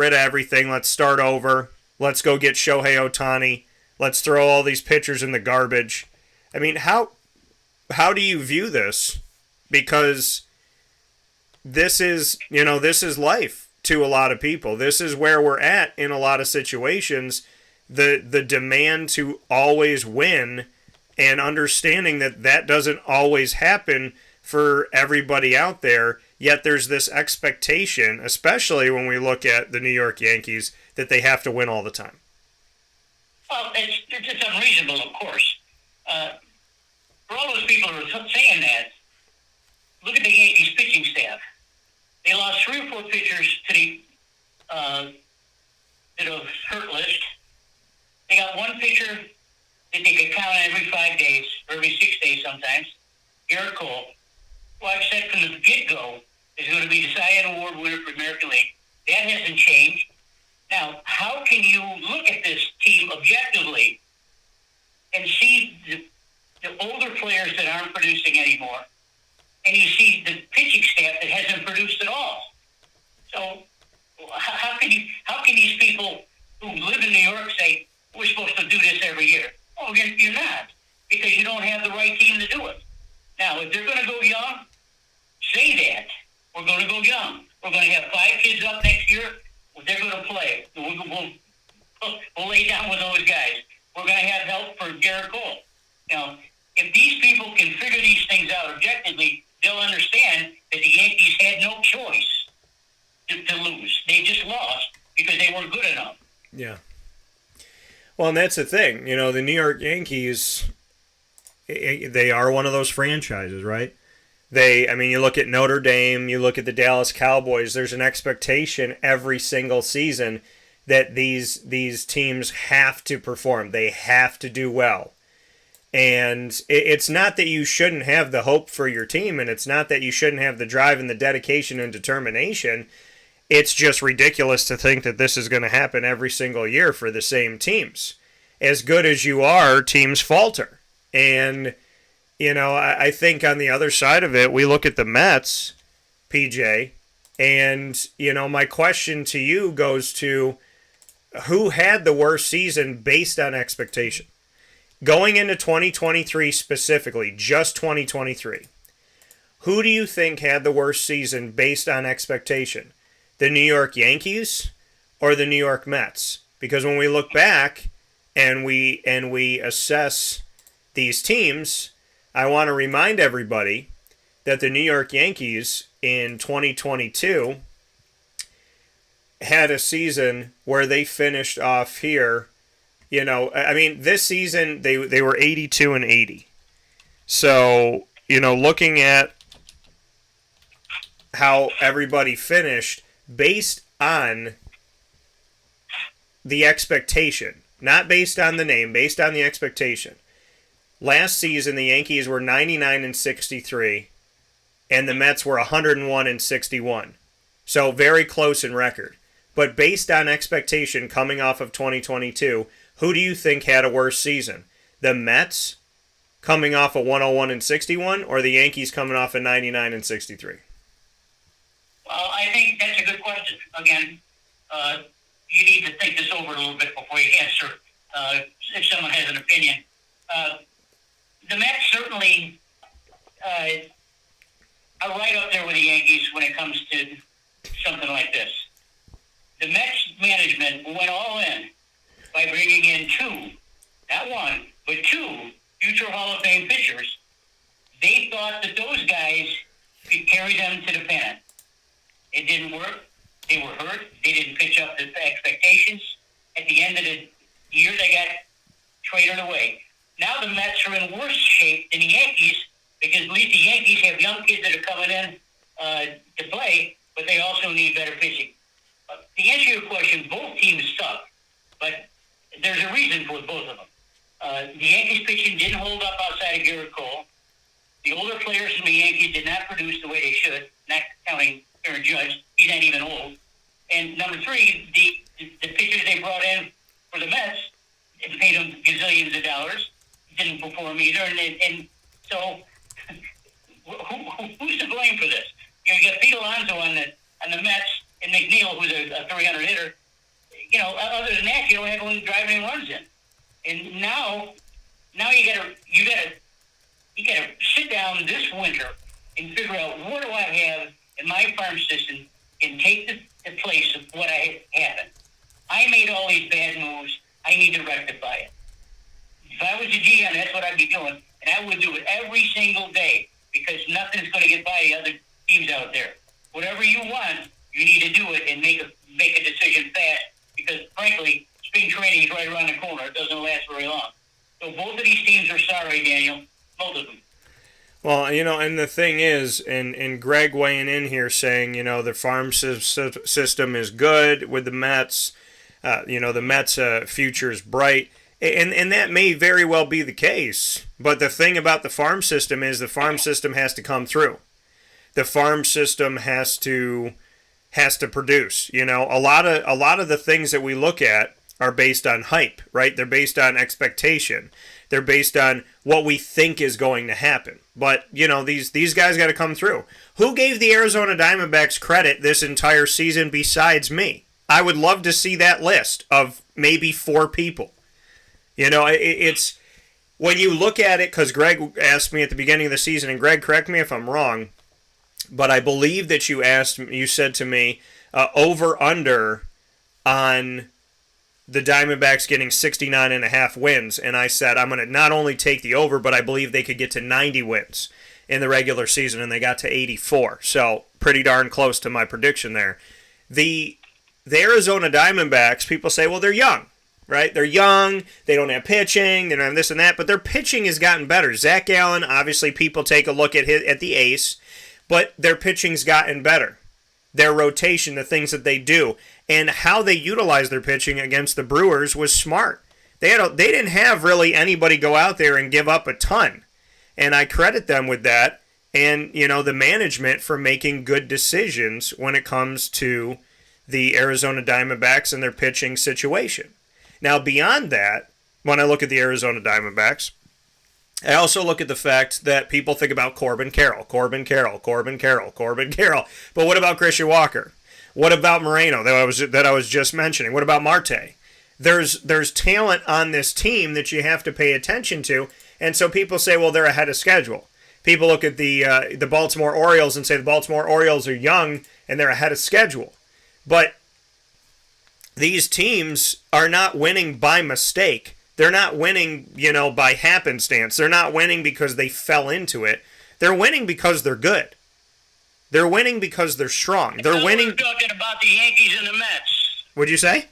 rid of everything. Let's start over. Let's go get Shohei Ohtani. Let's throw all these pitchers in the garbage. I mean, how do you view this? Because this is life to a lot of people. This is where we're at in a lot of situations. The demand to always win and understanding that that doesn't always happen for everybody out there, yet there's this expectation, especially when we look at the New York Yankees, that they have to win all the time. Well, it's unreasonable, of course. For all those people who are saying that, look at the Yankees pitching staff. They lost 3 or 4 pitchers to the hurt list. They got one pitcher that they could count on every 5 days, or every 6 days sometimes, Garrett Cole, who I've said from the get-go is going to be the Cy Young Award winner for American League. That hasn't changed. Now, how can you look at this team objectively and see the older players that aren't producing anymore, and you see the pitching staff that hasn't produced at all? So how can these people who live in New York say, we're supposed to do this every year? Oh, you're not, because you don't have the right team to do it. Now, if they're going to go young, say that. We're going to go young. We're going to have 5 kids up next year. They're going to play. We'll lay down with those guys. We're going to have help for Garrett Cole. If these people can figure these things out objectively, they'll understand that the Yankees had no choice to lose. They just lost because they weren't good enough. Yeah. Well, and that's the thing. The New York Yankees, they are one of those franchises, right? You look at Notre Dame, you look at the Dallas Cowboys, there's an expectation every single season that these teams have to perform. They have to do well. And it's not that you shouldn't have the hope for your team, and it's not that you shouldn't have the drive and the dedication and determination. It's just ridiculous to think that this is going to happen every single year for the same teams. As good as you are, teams falter. And I think on the other side of it, we look at the Mets, PJ, and, my question to you goes to who had the worst season based on expectation? Going into 2023 specifically, just 2023, who do you think had the worst season based on expectation? The New York Yankees or the New York Mets? Because when we look back and we assess these teams, I want to remind everybody that the New York Yankees in 2022 had a season where they finished off here. This season they were 82-80. So, looking at how everybody finished based on the expectation, not based on the name, based on the expectation. Last season, the Yankees were 99-63, and the Mets were 101-61. So very close in record. But based on expectation coming off of 2022, who do you think had a worse season? The Mets coming off of 101-61, or the Yankees coming off of 99-63? Well, I think that's a good question. Again, you need to think this over a little bit before you answer if someone has an opinion. The Mets certainly are right up there with the Yankees when it comes to something like this. The Mets management went all in by bringing in 2, not 1, but 2 future Hall of Fame pitchers. They thought that those guys could carry them to the pennant. It didn't work. They were hurt. They didn't pitch up to expectations. At the end of the year, they got traded away. Now the Mets are in worse shape than the Yankees because at least the Yankees have young kids that are coming in to play, but they also need better pitching. To answer your question, both teams suck, but there's a reason for both of them. The Yankees pitching didn't hold up outside of Garrett Cole. The older players from the Yankees did not produce the way they should, not counting Aaron Judge. He's not even old. And number 3, the pitchers they brought in for the Mets and paid them gazillions of dollars didn't perform either. And so who's to blame for this? You got Pete Alonso on the Mets, and McNeil, who's a 300 hitter. Other than that, you don't have anyone driving any runs in. And now you gotta sit down this winter and figure out what do I have in my farm system and take the place of what I happened. I made all these bad moves. I need to rectify it. If I was a GM, that's what I'd be doing, and I would do it every single day because nothing's going to get by the other teams out there. Whatever you want, you need to do it and make a decision fast because, frankly, spring training is right around the corner. It doesn't last very long. So both of these teams are sorry, Daniel. Both of them. Well, and the thing is, and Greg weighing in here saying, the farm system is good with the Mets. The Mets' future is bright. And that may very well be the case. But the thing about the farm system is the farm system has to come through. The farm system has to produce. A lot of the things that we look at are based on hype, right? They're based on expectation. They're based on what we think is going to happen. But, these guys got to come through. Who gave the Arizona Diamondbacks credit this entire season besides me? I would love to see that list of maybe 4 people. It's when you look at it, because Greg asked me at the beginning of the season, and Greg, correct me if I'm wrong, but I believe that you said to me, over-under on the Diamondbacks getting 69.5 wins, and I said I'm going to not only take the over, but I believe they could get to 90 wins in the regular season, and they got to 84. So pretty darn close to my prediction there. The Arizona Diamondbacks, people say, well, they're young, right? They're young, they don't have pitching, they don't have this and that, but their pitching has gotten better. Zach Gallen, obviously people take a look at the ace, but their pitching's gotten better. Their rotation, the things that they do, and how they utilize their pitching against the Brewers was smart. They didn't have really anybody go out there and give up a ton, and I credit them with that, and the management for making good decisions when it comes to the Arizona Diamondbacks and their pitching situation. Now, beyond that, when I look at the Arizona Diamondbacks, I also look at the fact that people think about Corbin Carroll. But what about Christian Walker? What about Moreno that I was just mentioning? What about Marte? There's talent on this team that you have to pay attention to, and so people say, well, they're ahead of schedule. People look at the Baltimore Orioles and say the Baltimore Orioles are young and they're ahead of schedule. But these teams are not winning by mistake. They're not winning, by happenstance. They're not winning because they fell into it. They're winning because they're good. They're winning because they're strong. They're winning. We were talking about the Yankees and the Mets. What'd you say?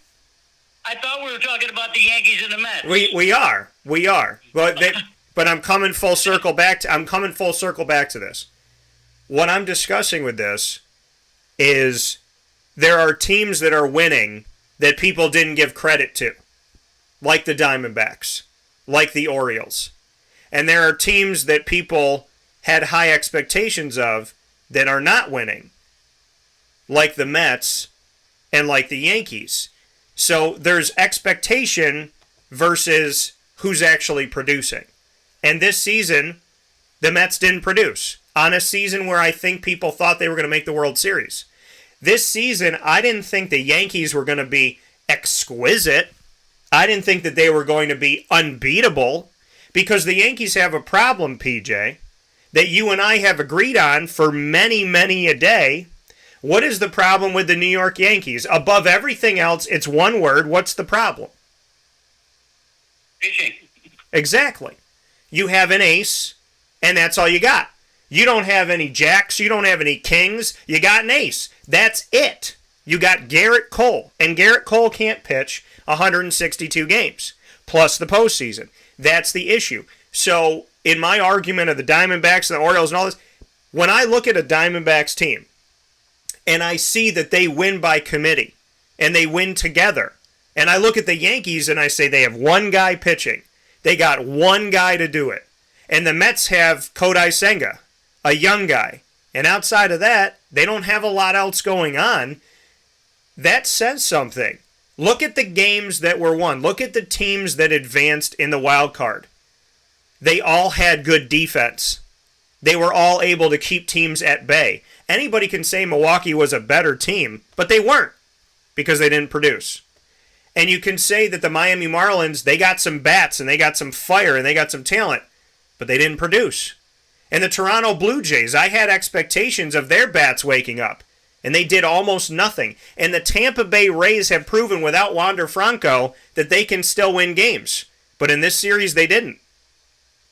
I thought we were talking about the Yankees and the Mets. We are. But I'm coming full circle back to this. What I'm discussing with this is there are teams that are winning that people didn't give credit to, like the Diamondbacks, like the Orioles. And there are teams that people had high expectations of that are not winning, like the Mets and like the Yankees. So there's expectation versus who's actually producing. And this season, the Mets didn't produce on a season where I think people thought they were going to make the World Series. This season, I didn't think the Yankees were going to be exquisite. I didn't think that they were going to be unbeatable because the Yankees have a problem, PJ, that you and I have agreed on for many, many a day. What is the problem with the New York Yankees? Above everything else, it's one word. What's the problem? Pitching. Exactly. You have an ace, and that's all you got. You don't have any jacks. You don't have any kings. You got an ace. That's it. You got Garrett Cole, and Garrett Cole can't pitch 162 games, plus the postseason. That's the issue. So, in my argument of the Diamondbacks and the Orioles and all this, when I look at a Diamondbacks team, and I see that they win by committee, and they win together, and I look at the Yankees and I say they have one guy pitching. They got one guy to do it. And the Mets have Kodai Senga, a young guy. And outside of that, they don't have a lot else going on. That says something. Look at the games that were won. Look at the teams that advanced in the wild card. They all had good defense. They were all able to keep teams at bay. Anybody can say Milwaukee was a better team, but they weren't because they didn't produce. And you can say that the Miami Marlins, they got some bats and they got some fire and they got some talent, but they didn't produce. And the Toronto Blue Jays, I had expectations of their bats waking up, and they did almost nothing. And the Tampa Bay Rays have proven without Wander Franco that they can still win games. But in this series, they didn't.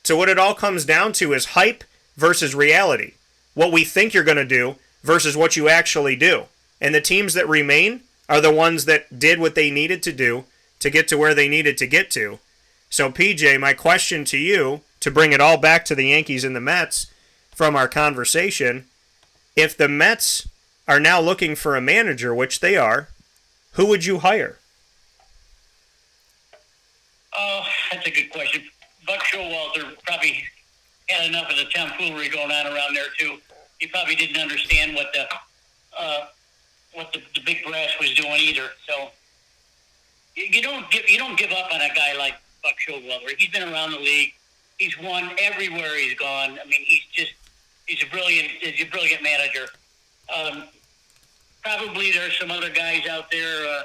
So what it all comes down to is hype versus reality. What we think you're going to do versus what you actually do. And the teams that remain are the ones that did what they needed to do to get to where they needed to get to. So, PJ, my question to you, to bring it all back to the Yankees and the Mets from our conversation, if the Mets are now looking for a manager, which they are, who would you hire? Oh, that's a good question. Buck Showalter probably had enough of the tomfoolery going on around there, too. He probably didn't understand what the big brass was doing either. So you don't give up on a guy like Buck Showalter. He's been around the league. He's won everywhere he's gone. I mean, he's a brilliant manager. Probably there's some other guys out there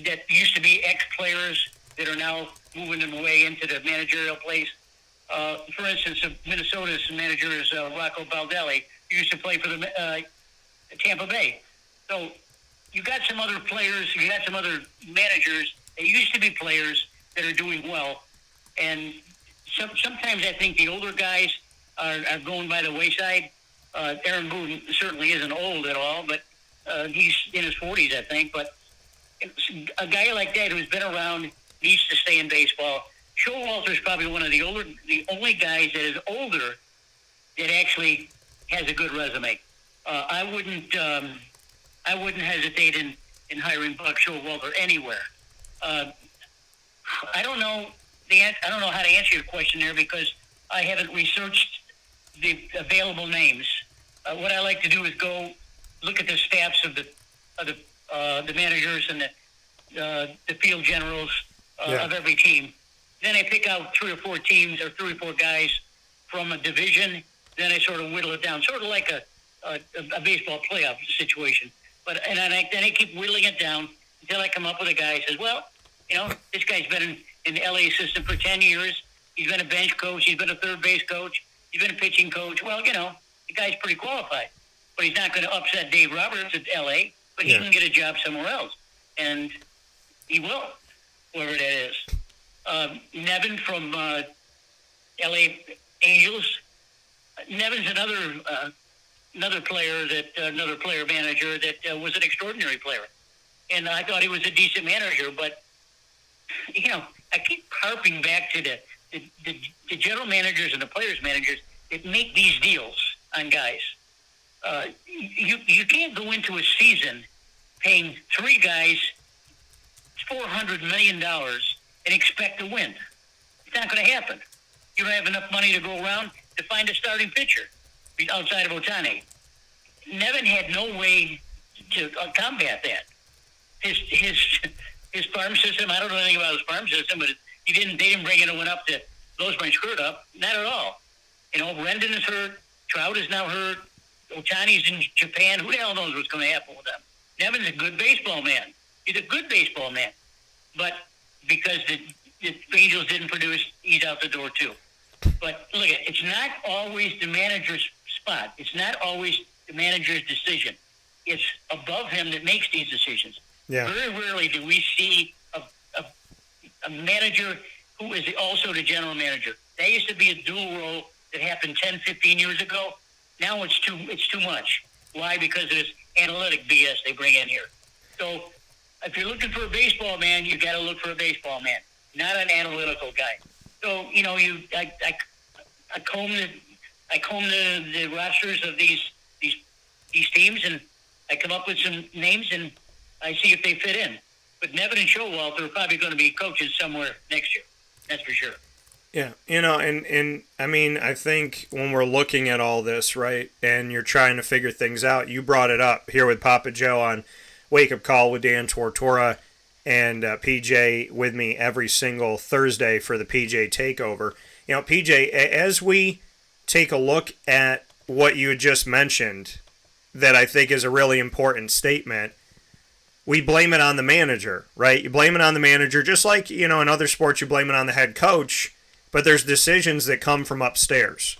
that used to be ex-players that are now moving them away into the managerial place. For instance, Minnesota's manager is Rocco Baldelli. He used to play for the Tampa Bay. So you got some other players, you got some other managers that used to be players that are doing well. And sometimes I think the older guys are going by the wayside. Aaron Boone certainly isn't old at all, but he's in his 40s, I think. But a guy like that who's been around needs to stay in baseball. Showalter is probably one of the only guys that is older that actually has a good resume. I wouldn't hesitate in hiring Buck Showalter anywhere. I don't know how to answer your question there because I haven't researched the available names. What I like to do is go look at the staffs of the managers and the field generals of every team. Then I pick out 3 or 4 teams or 3 or 4 guys from a division. Then I sort of whittle it down, sort of like a baseball playoff situation. But then I keep whittling it down until I come up with a guy who says, well, this guy's been in the LA system for 10 years. He's been a bench coach. He's been a third base coach. He's been a pitching coach. Well, the guy's pretty qualified. But he's not going to upset Dave Roberts at LA, but he can get a job somewhere else. And he will, whoever that is. Nevin from LA Angels. Nevin's another player manager that was an extraordinary player. And I thought he was a decent manager, but I keep harping back to the general managers and the players managers that make these deals on guys. You can't go into a season paying 3 guys $400 million and expect to win. It's not going to happen. You don't have enough money to go around to find a starting pitcher outside of Ohtani. Nevin had no way to combat that. His farm system, I don't know anything about his farm system, but they didn't bring anyone up to blows my skirt up. Not at all. Rendon is hurt. Trout is now hurt. Ohtani's in Japan. Who the hell knows what's going to happen with them? Nevin's a good baseball man. He's a good baseball man. But because the Angels didn't produce, he's out the door too. But look, it's not always the manager's spot. It's not always the manager's decision. It's above him that makes these decisions. Yeah. Very rarely do we see a manager who is also the general manager. That used to be a dual role that happened 10, 15 years ago. Now it's too much. Why? Because of this analytic BS they bring in here. So if you're looking for a baseball man, you got to look for a baseball man, not an analytical guy. So I comb the rosters of these teams, and I come up with some names, and I see if they fit in. But Nevin and Showalter are probably going to be coaches somewhere next year. That's for sure. Yeah, and I mean, I think when we're looking at all this, right, and you're trying to figure things out, you brought it up here with Papa Joe on Wake Up Call with Dan Tortora and PJ with me every single Thursday for the PJ Takeover. PJ, as we take a look at what you had just mentioned, that I think is a really important statement. We blame it on the manager, right? You blame it on the manager, just like, in other sports you blame it on the head coach, but there's decisions that come from upstairs.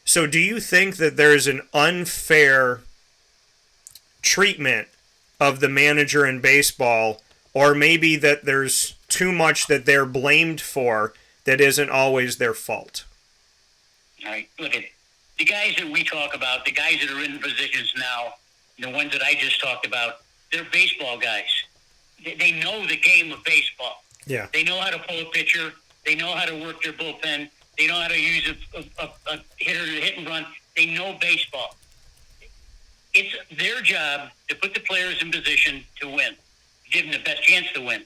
So do you think that there's an unfair treatment of the manager in baseball, or maybe that there's too much that they're blamed for that isn't always their fault? All right, look at the guys that we talk about, the guys that are in positions now, the ones that I just talked about, they're baseball guys. They know the game of baseball. Yeah. They know how to pull a pitcher. They know how to work their bullpen. They know how to use a hitter to hit and run. They know baseball. It's their job to put the players in position to win, give them the best chance to win.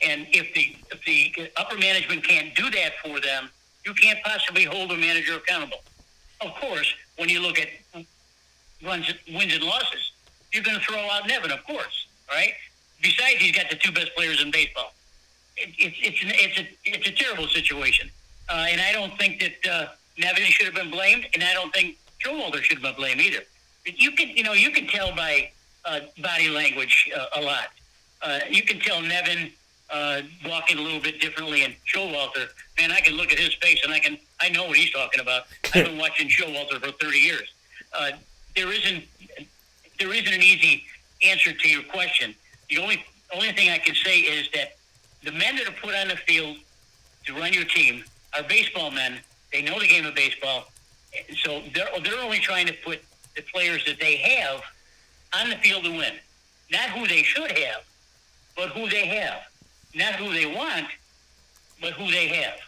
And if the upper management can't do that for them, you can't possibly hold a manager accountable. Of course, when you look at wins and losses, you're going to throw out Nevin, of course, all right? Besides, he's got the two best players in baseball. It's a terrible situation. And I don't think that Nevin should have been blamed, and I don't think Showalter should have been blamed either. You can tell by body language a lot. You can tell Nevin walking a little bit differently, and Showalter, man, I can look at his face and I know what he's talking about. I've been watching Showalter for 30 years. There isn't an easy answer to your question. The only thing I can say is that the men that are put on the field to run your team are baseball men. They know the game of baseball, so they're only trying to put the players that they have on the field to win. Not who they should have, but who they have. Not who they want, but who they have.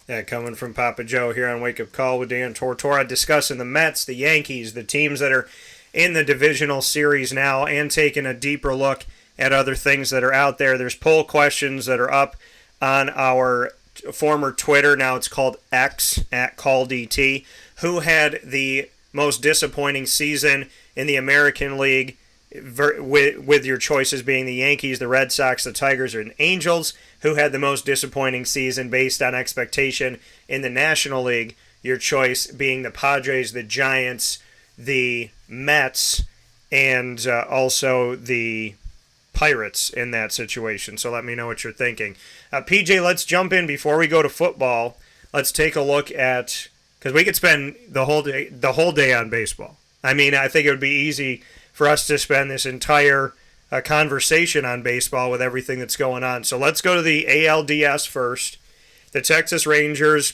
Yeah, coming from Papa Joe here on Wake Up Call with Dan Tortora, discussing the Mets, the Yankees, the teams that are in the divisional series now, and taking a deeper look at other things that are out there. There's poll questions that are up on our former Twitter. Now it's called X, @CallDT. Who had the most disappointing season in the American League, with your choices being the Yankees, the Red Sox, the Tigers, or the Angels? Who had the most disappointing season based on expectation in the National League? Your choice being the Padres, the Giants, the Mets, and also the Pirates in that situation. So let me know what you're thinking. PJ, let's jump in before we go to football. Let's take a look at, because we could spend the whole day on baseball. I mean, I think it would be easy for us to spend this entire conversation on baseball with everything that's going on. So let's go to the ALDS first. The Texas Rangers,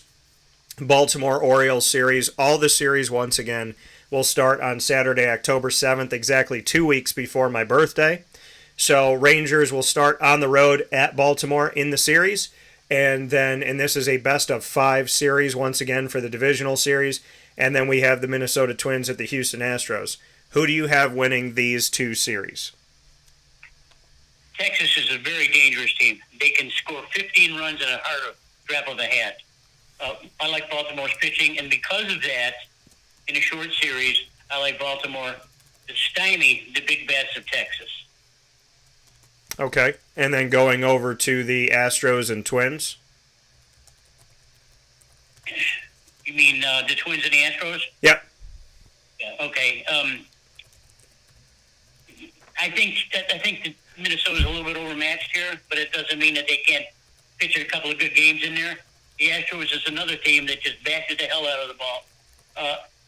Baltimore Orioles series. All the series, once again, will start on Saturday, October 7th, exactly 2 weeks before my birthday. So Rangers will start on the road at Baltimore in the series. And this is a best-of-5 series, once again, for the divisional series. And then we have the Minnesota Twins at the Houston Astros. Who do you have winning these two series? Texas is a very dangerous team. They can score 15 runs in a heart of drop of a hat. I like Baltimore's pitching, and because of that, in a short series, I like Baltimore to stymie the big bats of Texas. Okay, and then going over to the Astros and Twins? You mean the Twins and the Astros? Yep. Yeah, okay. I think that Minnesota's a little bit overmatched here, but it doesn't mean that they can't pitch a couple of good games in there. The Astros is another team that just bashes the hell out of the ball.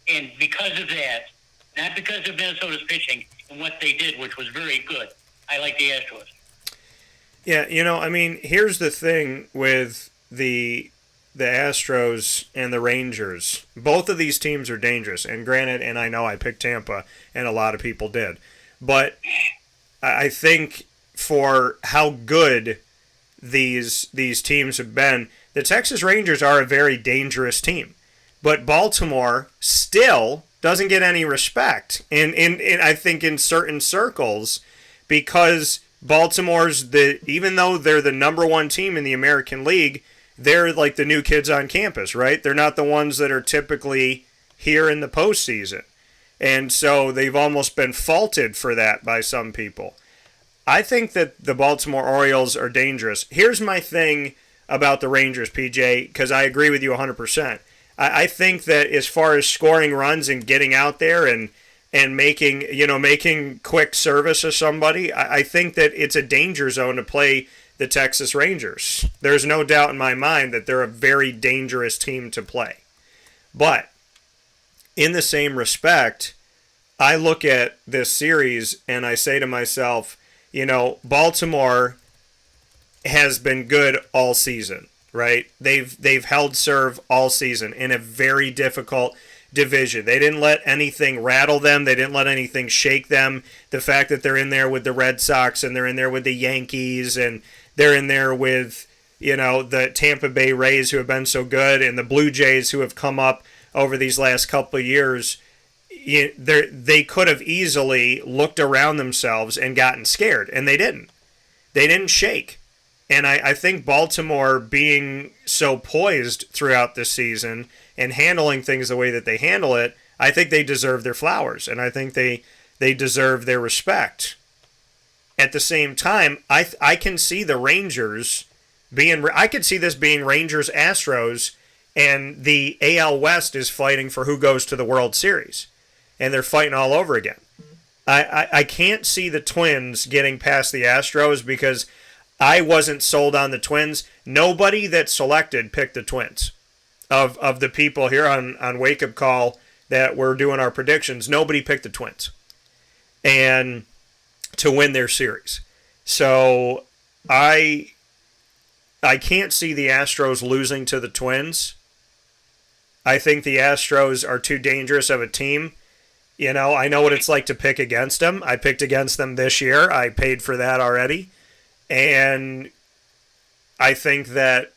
And because of that, not because of Minnesota's pitching and what they did, which was very good, I like the Astros. Yeah, I mean, here's the thing with the Astros and the Rangers. Both of these teams are dangerous, and granted, and I know I picked Tampa, and a lot of people did, but I think for how good these teams have been, the Texas Rangers are a very dangerous team. But Baltimore still doesn't get any respect, in I think in certain circles, because Baltimore's even though they're the number one team in the American League, they're like the new kids on campus, right? They're not the ones that are typically here in the postseason. And so they've almost been faulted for that by some people. I think that the Baltimore Orioles are dangerous. Here's my thing about the Rangers, PJ, because I agree with you 100%. I think that as far as scoring runs and getting out there and and making quick service of somebody, I think that it's a danger zone to play the Texas Rangers. There's no doubt in my mind that they're a very dangerous team to play. But in the same respect, I look at this series and I say to myself, Baltimore has been good all season, right? They've held serve all season in a very difficult division. They didn't let anything rattle them. They didn't let anything shake them. The fact that they're in there with the Red Sox and they're in there with the Yankees and they're in there with, the Tampa Bay Rays who have been so good and the Blue Jays who have come up over these last couple of years, they could have easily looked around themselves and gotten scared, and they didn't. They didn't shake. And I think Baltimore being so poised throughout this season and handling things the way that they handle it, I think they deserve their flowers, and I think they deserve their respect. At the same time, I can see the Rangers I could see this being Rangers-Astros, and the AL West is fighting for who goes to the World Series. And they're fighting all over again. I can't see the Twins getting past the Astros because I wasn't sold on the Twins. Nobody that selected picked the Twins. Of the people here on Wake Up Call that were doing our predictions, nobody picked the Twins and to win their series. So I can't see the Astros losing to the Twins. I think the Astros are too dangerous of a team. I know what it's like to pick against them. I picked against them this year. I paid for that already. And I think that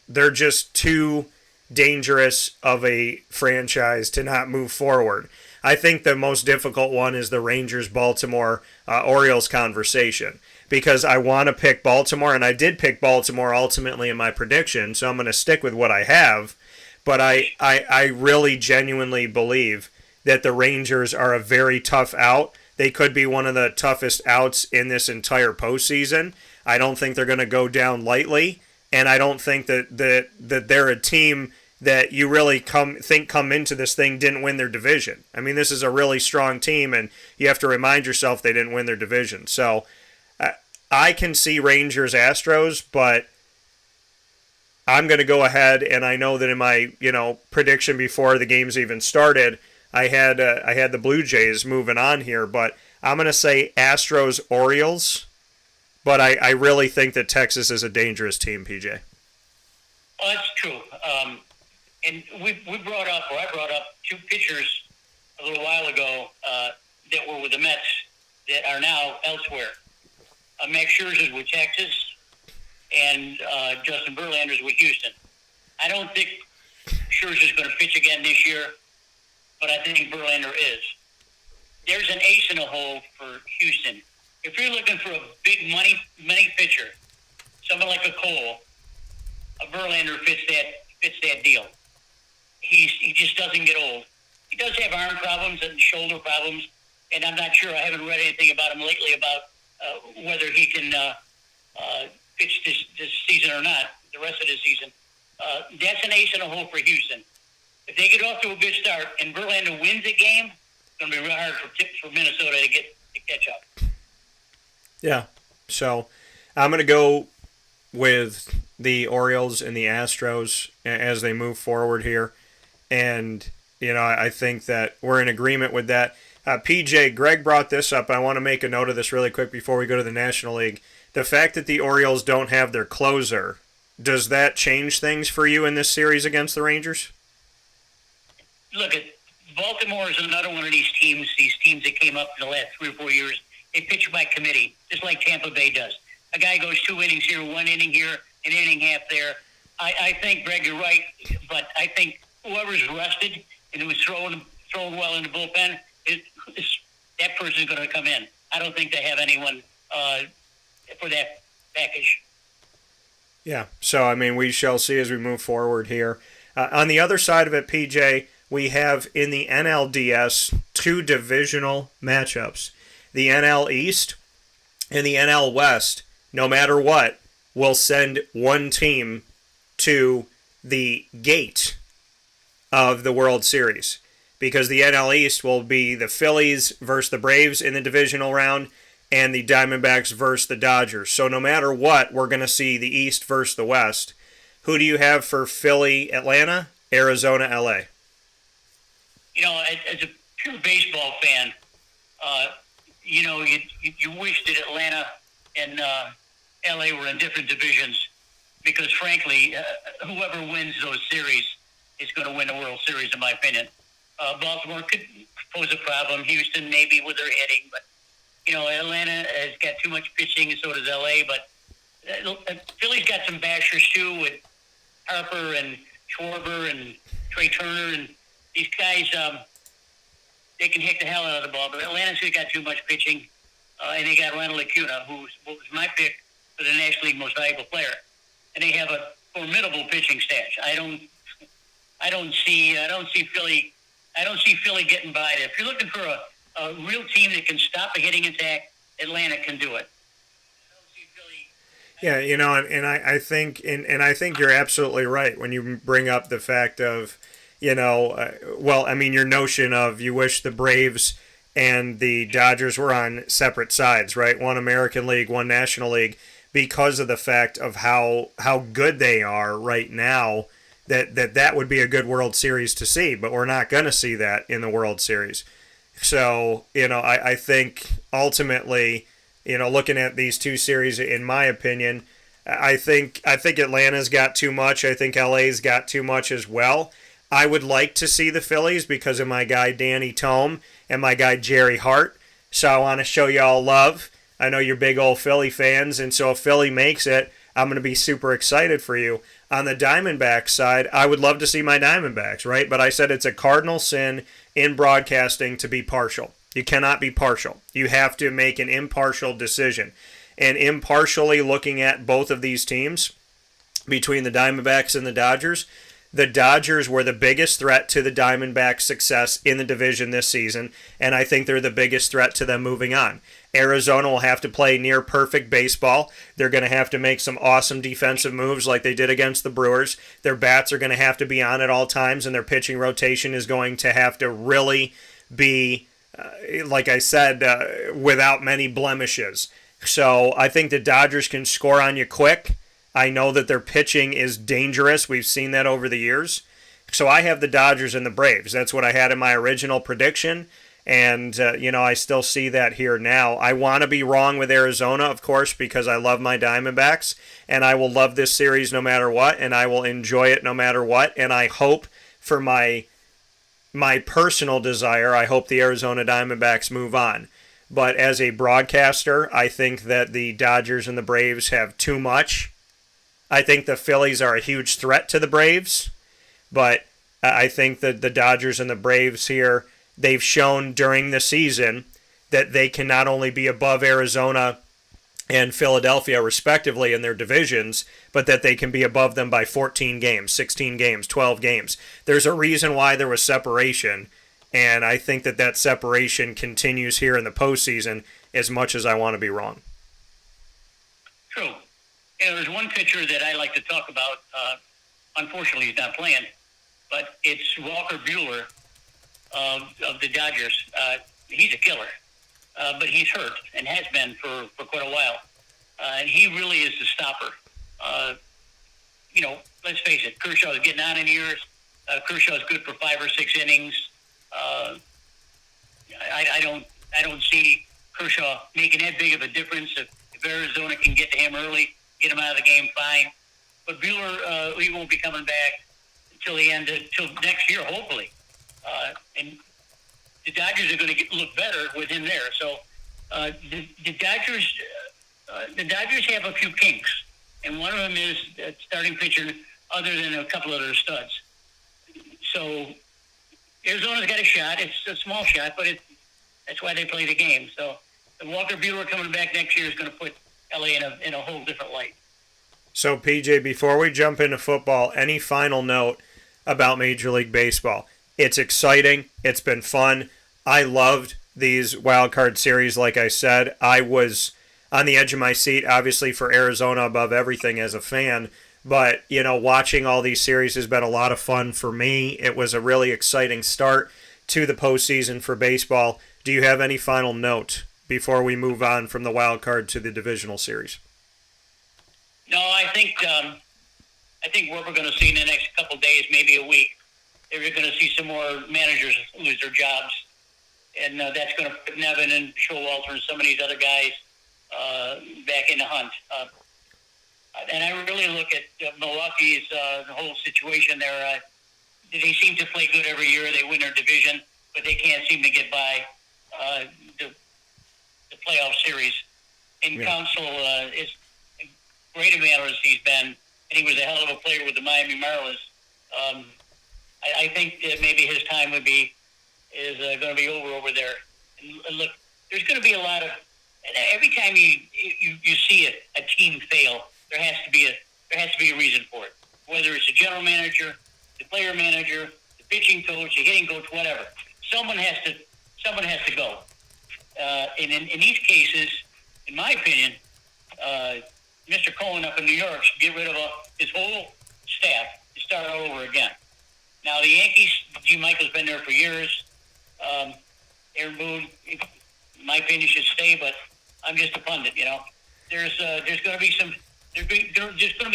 they're just too dangerous of a franchise to not move forward. I think the most difficult one is the Rangers-Baltimore Orioles conversation because I want to pick Baltimore, and I did pick Baltimore ultimately in my prediction, so I'm going to stick with what I have. But I really genuinely believe that the Rangers are a very tough out. They could be one of the toughest outs in this entire postseason. I don't think they're going to go down lightly, and I don't think that they're a team that you really come into this thing didn't win their division. I mean, this is a really strong team, and you have to remind yourself they didn't win their division. So I can see Rangers-Astros, but I'm going to go ahead, and I know that in my prediction before the games even started, I had the Blue Jays moving on here, but I'm going to say Astros-Orioles, but I really think that Texas is a dangerous team, PJ. Well, that's true. And I brought up two pitchers a little while ago that were with the Mets that are now elsewhere. Max Scherzer's with Texas, and Justin Verlander's with Houston. I don't think Scherzer's going to pitch again this year, but I think Verlander is. There's an ace in the hole for Houston. If you're looking for a big money pitcher, someone like a Cole, a Verlander fits that deal. He just doesn't get old. He does have arm problems and shoulder problems, and I'm not sure. I haven't read anything about him lately about whether he can pitch this season or not, the rest of the season. That's an ace in a hole for Houston. If they get off to a good start and Verlander wins a game, it's going to be real hard for Minnesota to catch up. Yeah, so I'm going to go with the Orioles and the Astros as they move forward here. And, I think that we're in agreement with that. PJ, Greg brought this up. I want to make a note of this really quick before we go to the National League. The fact that the Orioles don't have their closer, does that change things for you in this series against the Rangers? Look, Baltimore is another one of these teams that came up in the last 3 or 4 years. They pitch by committee, just like Tampa Bay does. A guy goes 2 innings here, 1 inning here, an inning half there. I think, Greg, you're right, but I think whoever's rested and who's thrown well in the bullpen, that person's going to come in. I don't think they have anyone for that package. Yeah, so, we shall see as we move forward here. On the other side of it, PJ, we have in the NLDS 2 divisional matchups. The NL East and the NL West, no matter what, will send one team to the gate of the World Series. because the NL East will be the Phillies versus the Braves in the divisional round and the Diamondbacks versus the Dodgers. So no matter what, we're going to see the East versus the West. Who do you have for Philly, Atlanta, Arizona, LA? As a pure baseball fan, you wish that Atlanta and LA were in different divisions because, frankly, whoever wins those series is going to win the World Series, in my opinion. Baltimore could pose a problem. Houston, maybe, with their hitting. But, Atlanta has got too much pitching, and so does LA. But Philly's got some bashers, too, with Harper and Schwarber and Trey Turner. And these guys, they can hit the hell out of the ball. But Atlanta's got too much pitching. And they got Ronald Acuna, who was my pick for the National League Most Valuable Player. And they have a formidable pitching stash. I don't see Philly getting by it. If you're looking for a real team that can stop a hitting attack, Atlanta can do it. Yeah, I think you're absolutely right when you bring up the fact of, your notion of you wish the Braves and the Dodgers were on separate sides, right? One American League, one National League, because of the fact of how good they are right now. That would be a good World Series to see, but we're not going to see that in the World Series. So, I think ultimately, looking at these two series, in my opinion, I think Atlanta's got too much. I think LA's got too much as well. I would like to see the Phillies because of my guy Danny Tome and my guy Jerry Hart. So I want to show y'all love. I know you're big old Philly fans, and so if Philly makes it, I'm going to be super excited for you. On the Diamondbacks side, I would love to see my Diamondbacks, right? But I said it's a cardinal sin in broadcasting to be partial. You cannot be partial. You have to make an impartial decision. And impartially looking at both of these teams, between the Diamondbacks and the Dodgers were the biggest threat to the Diamondbacks' success in the division this season, and I think they're the biggest threat to them moving on. Arizona will have to play near perfect baseball. They're going to have to make some awesome defensive moves like they did against the Brewers. Their bats are going to have to be on at all times, and their pitching rotation is going to have to really be, like I said, without many blemishes. So I think the Dodgers can score on you quick. I know that their pitching is dangerous. We've seen that over the years. So I have the Dodgers and the Braves. That's what I had in my original prediction. And, I still see that here now. I want to be wrong with Arizona, of course, because I love my Diamondbacks. And I will love this series no matter what. And I will enjoy it no matter what. And I hope for my personal desire, I hope the Arizona Diamondbacks move on. But as a broadcaster, I think that the Dodgers and the Braves have too much. I think the Phillies are a huge threat to the Braves, but I think that the Dodgers and the Braves here, they've shown during the season that they can not only be above Arizona and Philadelphia respectively in their divisions, but that they can be above them by 14 games, 16 games, 12 games. There's a reason why there was separation, and I think that separation continues here in the postseason as much as I want to be wrong. True. There's one pitcher that I like to talk about. Unfortunately, he's not playing, but it's Walker Buehler of the Dodgers. He's a killer, but he's hurt and has been for quite a while. And he really is the stopper. Let's face it, Kershaw is getting on in years. Kershaw is good for 5 or 6 innings. I don't see Kershaw making that big of a difference. If Arizona can get to him early, get him out of the game, fine. But Buehler, he won't be coming back until the end, until next year, hopefully. And the Dodgers are going to look better with him there. So the Dodgers have a few kinks, and one of them is starting pitcher other than a couple of their studs. So Arizona's got a shot. It's a small shot, but that's why they play the game. So Walker Buehler coming back next year is going to put LA in a whole different light. So, PJ, before we jump into football, any final note about Major League Baseball? It's exciting. It's been fun. I loved these wild card series, like I said. I was on the edge of my seat, obviously, for Arizona above everything as a fan. But, watching all these series has been a lot of fun for me. It was a really exciting start to the postseason for baseball. Do you have any final note before we move on from the wild card to the divisional series? No, I think what we're going to see in the next couple of days, maybe a week, we're going to see some more managers lose their jobs, and that's going to put Nevin and Showalter and some of these other guys back in the hunt. And I really look at Milwaukee's whole situation there. They seem to play good every year. They win their division, but they can't seem to get by the playoff series. And Counsell is a great analyst he's been, and he was a hell of a player with the Miami Marlins. I think that maybe his time is going to be over there. And look, there's going to be a lot of every time you see a team fail, there has to be a reason for it. Whether it's the general manager, the player manager, the pitching coach, the hitting coach, whatever. Someone has to go. And in these cases, in my opinion, Mr. Cohen up in New York should get rid of his whole staff and start all over again. Now the Yankees, G. Michael's been there for years. Aaron Boone, in my opinion, should stay, but I'm just a pundit, There's going to be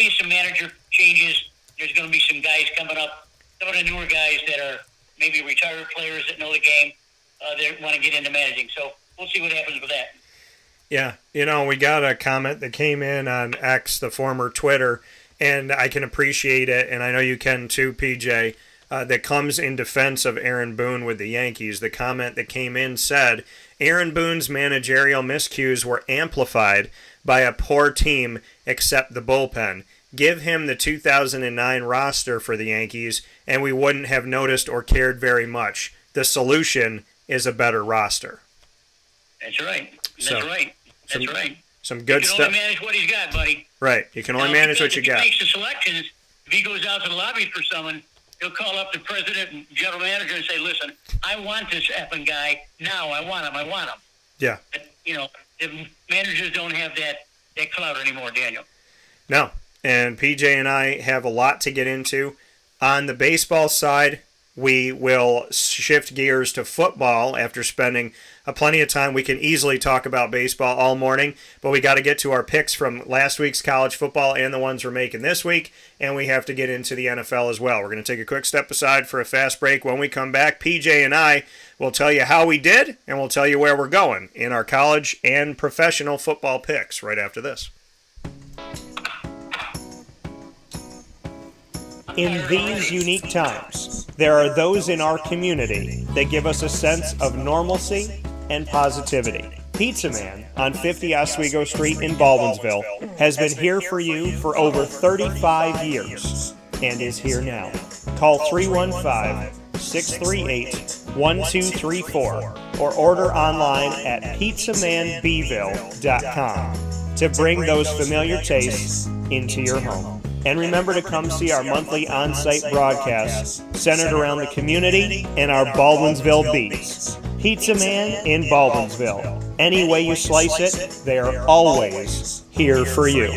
some manager changes. There's going to be some guys coming up, some of the newer guys that are maybe retired players that know the game that want to get into managing. So we'll see what happens with that. Yeah, we got a comment that came in on X, the former Twitter, and I can appreciate it, and I know you can too, PJ, that comes in defense of Aaron Boone with the Yankees. The comment that came in said, Aaron Boone's managerial miscues were amplified by a poor team except the bullpen. Give him the 2009 roster for the Yankees, and we wouldn't have noticed or cared very much. The solution is a better roster. That's right. That's right. Some good stuff. You can only manage what he's got, buddy. Right. You can only manage what you got. If he makes the selections, if he goes out to the lobby for someone, he'll call up the president and general manager and say, listen, I want this effing guy now. I want him. Yeah. But, the managers don't have that clout anymore, Daniel. No. And PJ and I have a lot to get into. On the baseball side, we will shift gears to football after spending plenty of time. We can easily talk about baseball all morning, but we got to get to our picks from last week's college football and the ones we're making this week, and we have to get into the NFL as well. We're going to take a quick step aside for a fast break. When we come back, PJ and I will tell you how we did, and we'll tell you where we're going in our college and professional football picks right after this. In these unique times, there are those in our community that give us a sense of normalcy and positivity. Pizza Man on 50 Oswego Street in Baldwinsville has been here for you for over 35 years and is here now. Call 315-638-1234 or order online at pizzamanbville.com to bring those familiar tastes into your home. And remember to come see our monthly on-site broadcasts centered around the community and our Baldwinsville beats. Pizza Man in Baldwinsville. Any way you slice it, they are always here for you.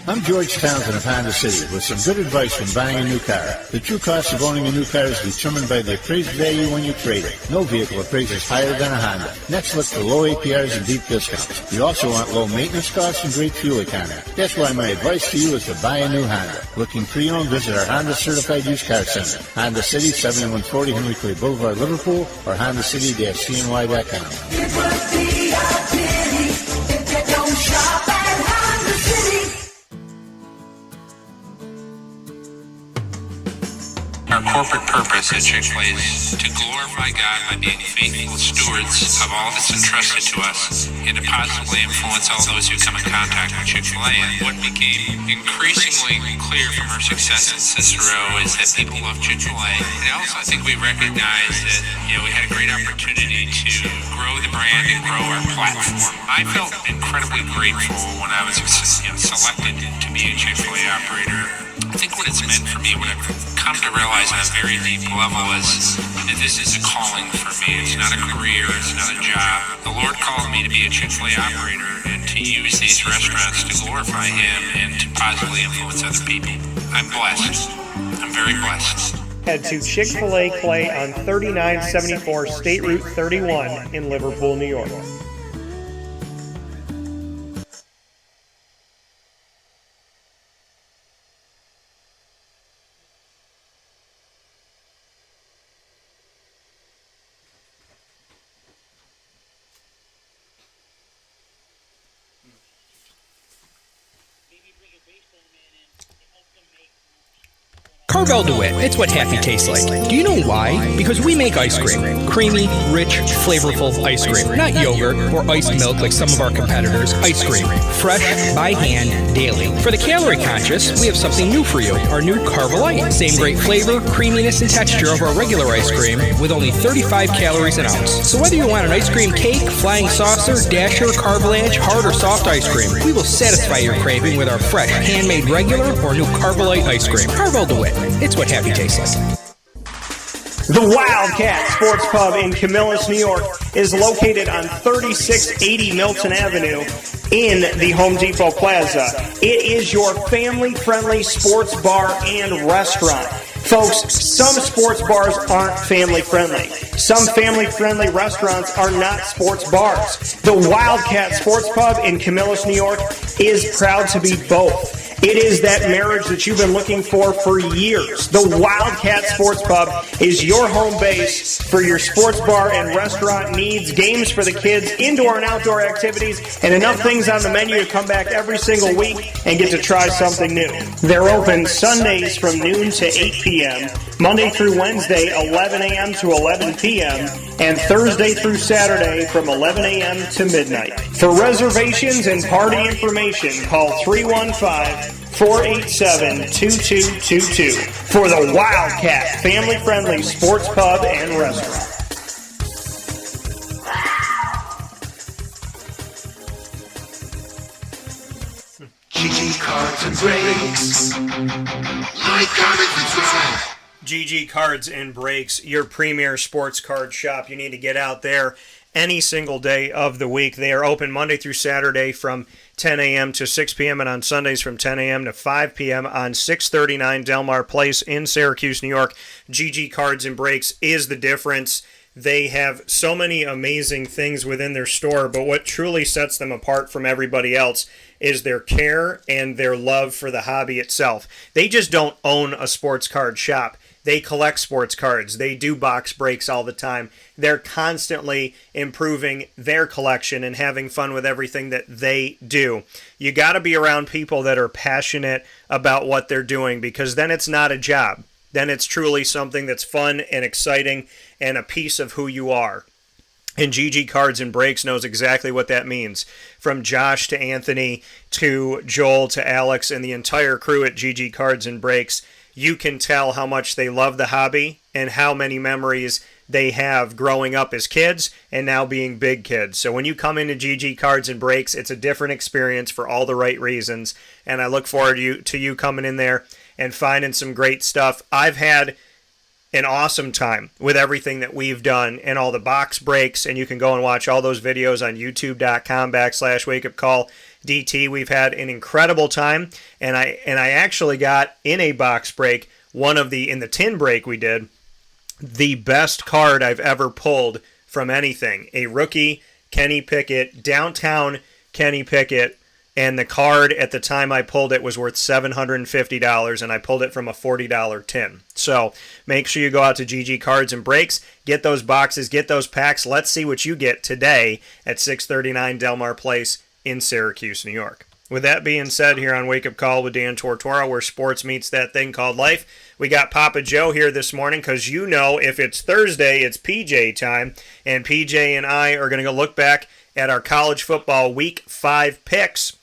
I'm George Townsend of Honda City with some good advice when buying a new car. The true cost of owning a new car is determined by the appraised value when you trade it. No vehicle appraises higher than a Honda. Next, look for low APRs and deep discounts. You also want low maintenance costs and great fuel economy. That's why my advice to you is to buy a new Honda. Looking pre-owned, visit our Honda Certified Used Car Center. Honda City, 7140 Henry Clay Boulevard, Liverpool, or HondaCity-CNY.com. It would be a pity if you don't shop at Honda City. Our corporate purpose at Chick-fil-A is to glorify God by being faithful stewards of all that's entrusted to us and to positively influence all those who come in contact with Chick-fil-A. And what became increasingly clear from our success in Cicero is that people love Chick-fil-A. And also I think we recognize that we had a great opportunity to grow the brand and grow our platform. I felt incredibly grateful when I was selected to be a Chick-fil-A operator. I think what it's meant for me, what I've come to realize on a very deep level is that this is a calling for me. It's not a career, it's not a job. The Lord called me to be a Chick-fil-A operator and to use these restaurants to glorify Him and to positively influence other people. I'm blessed. I'm very blessed. Head to Chick-fil-A Clay on 3974 State Route 31 in Liverpool, New York. Carvel DeWitt, it's what happy tastes like. Do you know why? Because we make ice cream. Creamy, rich, flavorful ice cream. Not yogurt or iced milk like some of our competitors. Ice cream. Fresh, by hand, daily. For the calorie conscious, we have something new for you. Our new Carvelite. Same great flavor, creaminess, and texture of our regular ice cream with only 35 calories an ounce. So whether you want an ice cream cake, flying saucer, dasher, carvelange, hard or soft ice cream, we will satisfy your craving with our fresh, handmade regular or new Carvelite ice cream. Carvel DeWitt. It's what happy tastes like. The Wildcat Sports Pub in Camillus, New York is located on 3680 Milton Avenue in the Home Depot Plaza. It is your family-friendly sports bar and restaurant. Folks, some sports bars aren't family-friendly. Some family-friendly restaurants are not sports bars. The Wildcat Sports Pub in Camillus, New York is proud to be both. It is that marriage that you've been looking for years. The Wildcat Sports Pub is your home base for your sports bar and restaurant needs, games for the kids, indoor and outdoor activities, and enough things on the menu to come back every single week and get to try something new. They're open Sundays from noon to 8 p.m., Monday through Wednesday, 11 a.m. to 11 p.m., and Thursday through Saturday from 11 a.m. to midnight. For reservations and party information, call 315-487-2222 for the Wildcat family-friendly sports pub and restaurant. GG Cards and Breaks. My comic control. GG Cards and Breaks, your premier sports card shop. You need to get out there any single day of the week. They are open Monday through Saturday from 10 a.m. to 6 p.m. and on Sundays from 10 a.m. to 5 p.m. on 639 Delmar Place in Syracuse, New York. GG Cards and Breaks is the difference. They have so many amazing things within their store, but what truly sets them apart from everybody else is their care and their love for the hobby itself. They just don't own a sports card shop. They collect sports cards. They do box breaks all the time. They're constantly improving their collection and having fun with everything that they do. You got to be around people that are passionate about what they're doing, because then it's not a job. Then it's truly something that's fun and exciting and a piece of who you are. And GG Cards and Breaks knows exactly what that means. From Josh to Anthony to Joel to Alex and the entire crew at GG Cards and Breaks, you can tell how much they love the hobby and how many memories they have growing up as kids and now being big kids. So when you come into GG Cards and Breaks, it's a different experience for all the right reasons. And I look forward to you coming in there and finding some great stuff. I've had an awesome time with everything that we've done and all the box breaks, and you can go and watch all those videos on youtube.com/wakeupcalldt. We've had an incredible time, and I actually got in a box break, in the tin break we did, the best card I've ever pulled from anything. A rookie Kenny Pickett, downtown Kenny Pickett, and the card at the time I pulled it was worth $750, and I pulled it from a $40 tin. So make sure you go out to GG Cards and Breaks, get those boxes, get those packs. Let's see what you get today at 639 Delmar Place in Syracuse, New York. With that being said, here on Wake Up Call with Dan Tortora, where sports meets that thing called life, we got Papa Joe here this morning because if it's Thursday, it's PJ time, and PJ and I are going to go look back at our college football Week 5 picks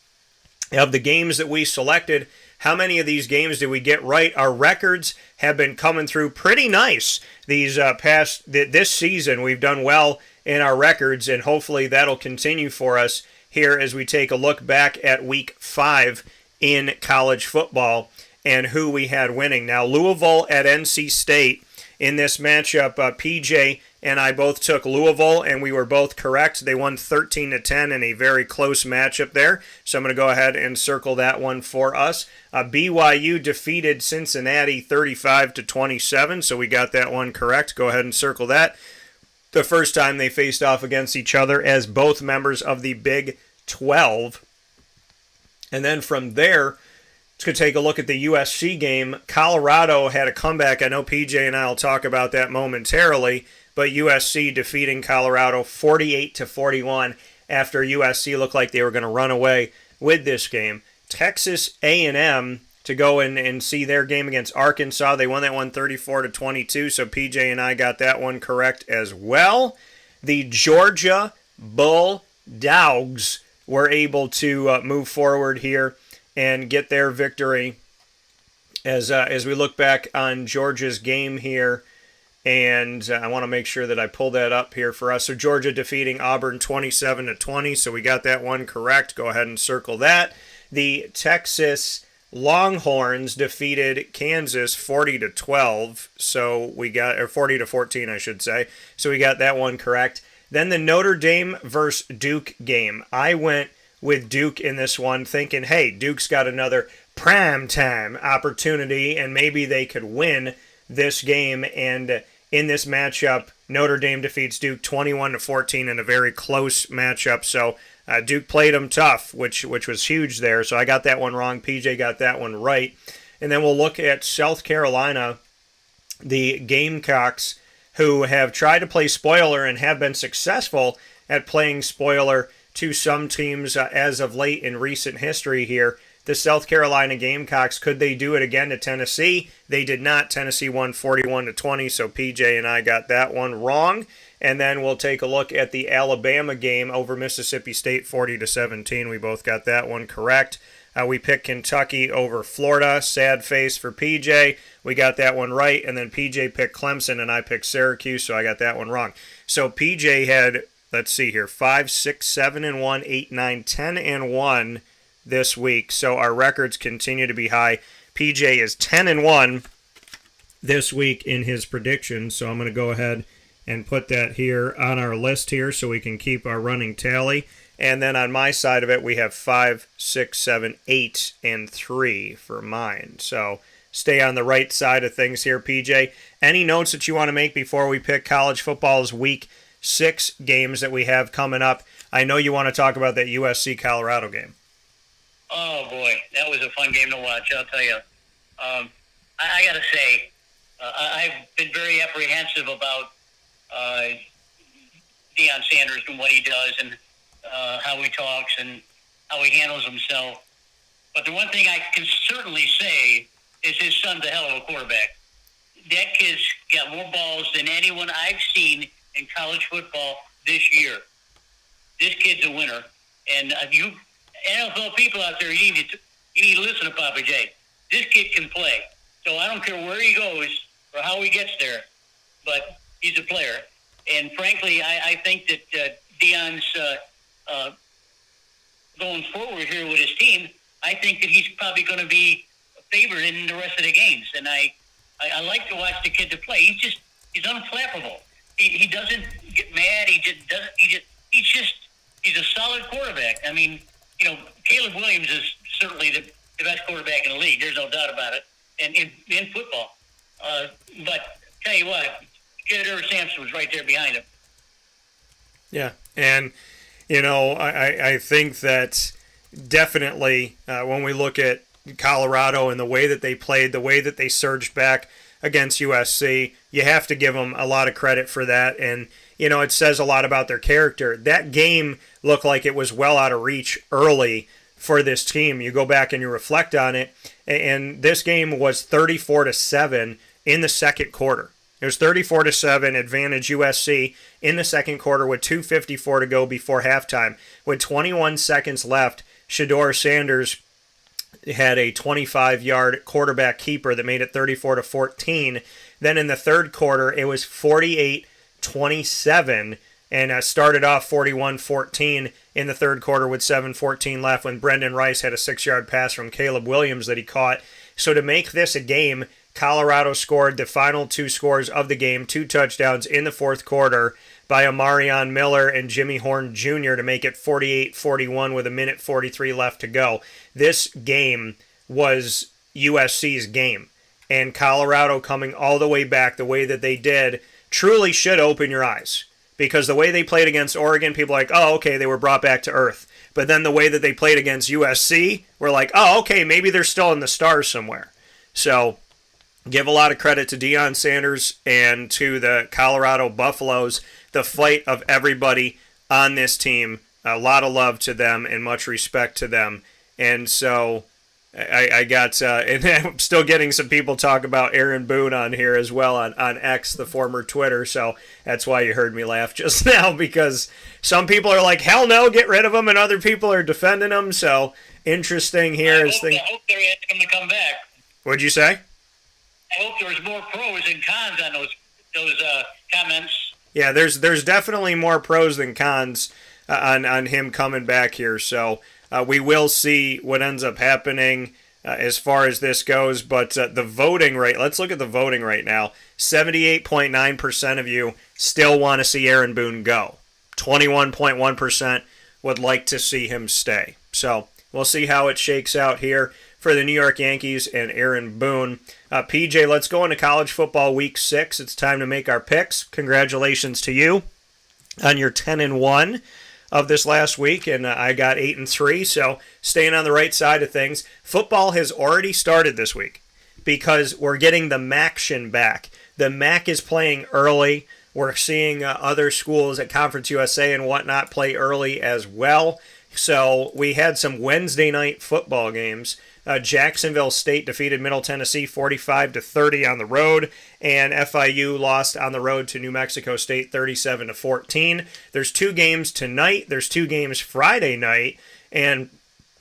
of the games that we selected. How many of these games did we get right? Our records have been coming through pretty nice this season. We've done well in our records, and hopefully that'll continue for us here as we take a look back at Week 5 in college football. and who we had winning. Now, Louisville at NC State in this matchup, PJ and I both took Louisville, and we were both correct. They won 13-10 in a very close matchup there. So I'm going to go ahead and circle that one for us. BYU defeated Cincinnati 35-27, so we got that one correct. Go ahead and circle that. The first time they faced off against each other as both members of the Big 12. And then from there, let's go take a look at the USC game. Colorado had a comeback. I know PJ and I will talk about that momentarily, but USC defeating Colorado 48-41 after USC looked like they were going to run away with this game. Texas A&M to go in and see their game against Arkansas. They won that one 34-22, so PJ and I got that one correct as well. The Georgia Bulldogs were able to move forward here and get their victory as we look back on Georgia's game here. And I want to make sure that I pull that up here for us. So Georgia defeating Auburn 27-20, so we got that one correct. Go ahead and circle that. The Texas Longhorns defeated Kansas 40-12, so we got, or 40-14, I should say. So we got that one correct. Then the Notre Dame versus Duke game. I went with Duke in this one, thinking, hey, Duke's got another prime time opportunity, and maybe they could win this game. And in this matchup, Notre Dame defeats Duke 21-14 in a very close matchup. So Duke played them tough, which was huge there. So I got that one wrong. PJ got that one right. And then we'll look at South Carolina, the Gamecocks, who have tried to play spoiler and have been successful at playing spoiler to some teams as of late in recent history here. The South Carolina Gamecocks, could they do it again to Tennessee? They did not. Tennessee won 41-20, so PJ and I got that one wrong. And then we'll take a look at the Alabama game over Mississippi State 40-17. We both got that one correct. We picked Kentucky over Florida. Sad face for PJ. We got that one right. And then PJ picked Clemson, and I picked Syracuse, so I got that one wrong. So PJ had, let's see here, 5, 6, 7-1, 8, 9, 10-1 this week. So our records continue to be high. PJ is 10-1 this week in his predictions. So I'm going to go ahead and put that here on our list here so we can keep our running tally. And then on my side of it, we have 5, 6, 7, 8, and 3 for mine. So stay on the right side of things here, PJ. Any notes that you want to make before we pick college football's week 6 games that we have coming up? I know you want to talk about that USC-Colorado game. Oh, boy, that was a fun game to watch, I'll tell you. I got to say, I've been very apprehensive about Deion Sanders and what he does and how he talks and how he handles himself. But the one thing I can certainly say is his son's a hell of a quarterback. That kid's got more balls than anyone I've seen in college football this year. This kid's a winner. And you NFL people out there, you need to listen to Papa J. This kid can play. So I don't care where he goes or how he gets there, but he's a player. And frankly, I think that Deion's going forward here with his team, I think that he's probably going to be favored in the rest of the games. And I like to watch the kid to play. He's unflappable. He doesn't get mad. He's a solid quarterback. I mean, you know, Caleb Williams is certainly the best quarterback in the league. There's no doubt about it. And in football. But tell you what, Jared Sampson was right there behind him. Yeah, and, you know, I think that definitely when we look at Colorado and the way that they played, the way that they surged back against USC, you have to give them a lot of credit for that. And, you know, it says a lot about their character. That game looked like it was well out of reach early for this team. You go back and you reflect on it, and this game was 34-7 in the second quarter. It was 34-7 advantage USC in the second quarter with 2:54 to go before halftime. With 21 seconds left, Shedeur Sanders had a 25-yard quarterback keeper that made it 34-14. Then in the third quarter, it was 48-27 and started off 41-14 in the third quarter with 7:14 left when Brendan Rice had a 6-yard pass from Caleb Williams that he caught. So to make this a game, Colorado scored the final 2 scores of the game, 2 touchdowns in the fourth quarter by Amarion Miller and Jimmy Horn Jr. to make it 48-41 with 1:43 left to go. This game was USC's game, and Colorado coming all the way back the way that they did truly should open your eyes, because the way they played against Oregon, people are like, oh, okay, they were brought back to earth. But then the way that they played against USC, we're like, oh, okay, maybe they're still in the stars somewhere. So give a lot of credit to Deion Sanders and to the Colorado Buffaloes, the fight of everybody on this team. A lot of love to them and much respect to them. And so I got, and I'm still getting some people talk about Aaron Boone on here as well on X, the former Twitter. So that's why you heard me laugh just now, because some people are like, hell no, get rid of him, and other people are defending him. So interesting here. I hope they're asking him to come back. What'd you say? I hope there's more pros and cons on those comments. Yeah, there's definitely more pros than cons on him coming back here. So we will see what ends up happening as far as this goes. But the voting rate, let's look at the voting right now. 78.9% of you still want to see Aaron Boone go. 21.1% would like to see him stay. So we'll see how it shakes out here for the New York Yankees and Aaron Boone. PJ, let's go into college football week 6. It's time to make our picks. Congratulations to you on your 10-1 of this last week, and I got 8-3, so staying on the right side of things. Football has already started this week because we're getting the MACtion back. The MAC is playing early. We're seeing other schools at Conference USA and whatnot play early as well. So we had some Wednesday night football games. Jacksonville State defeated Middle Tennessee 45-30 on the road, and FIU lost on the road to New Mexico State 37-14. There's 2 games tonight. There's 2 games Friday night, and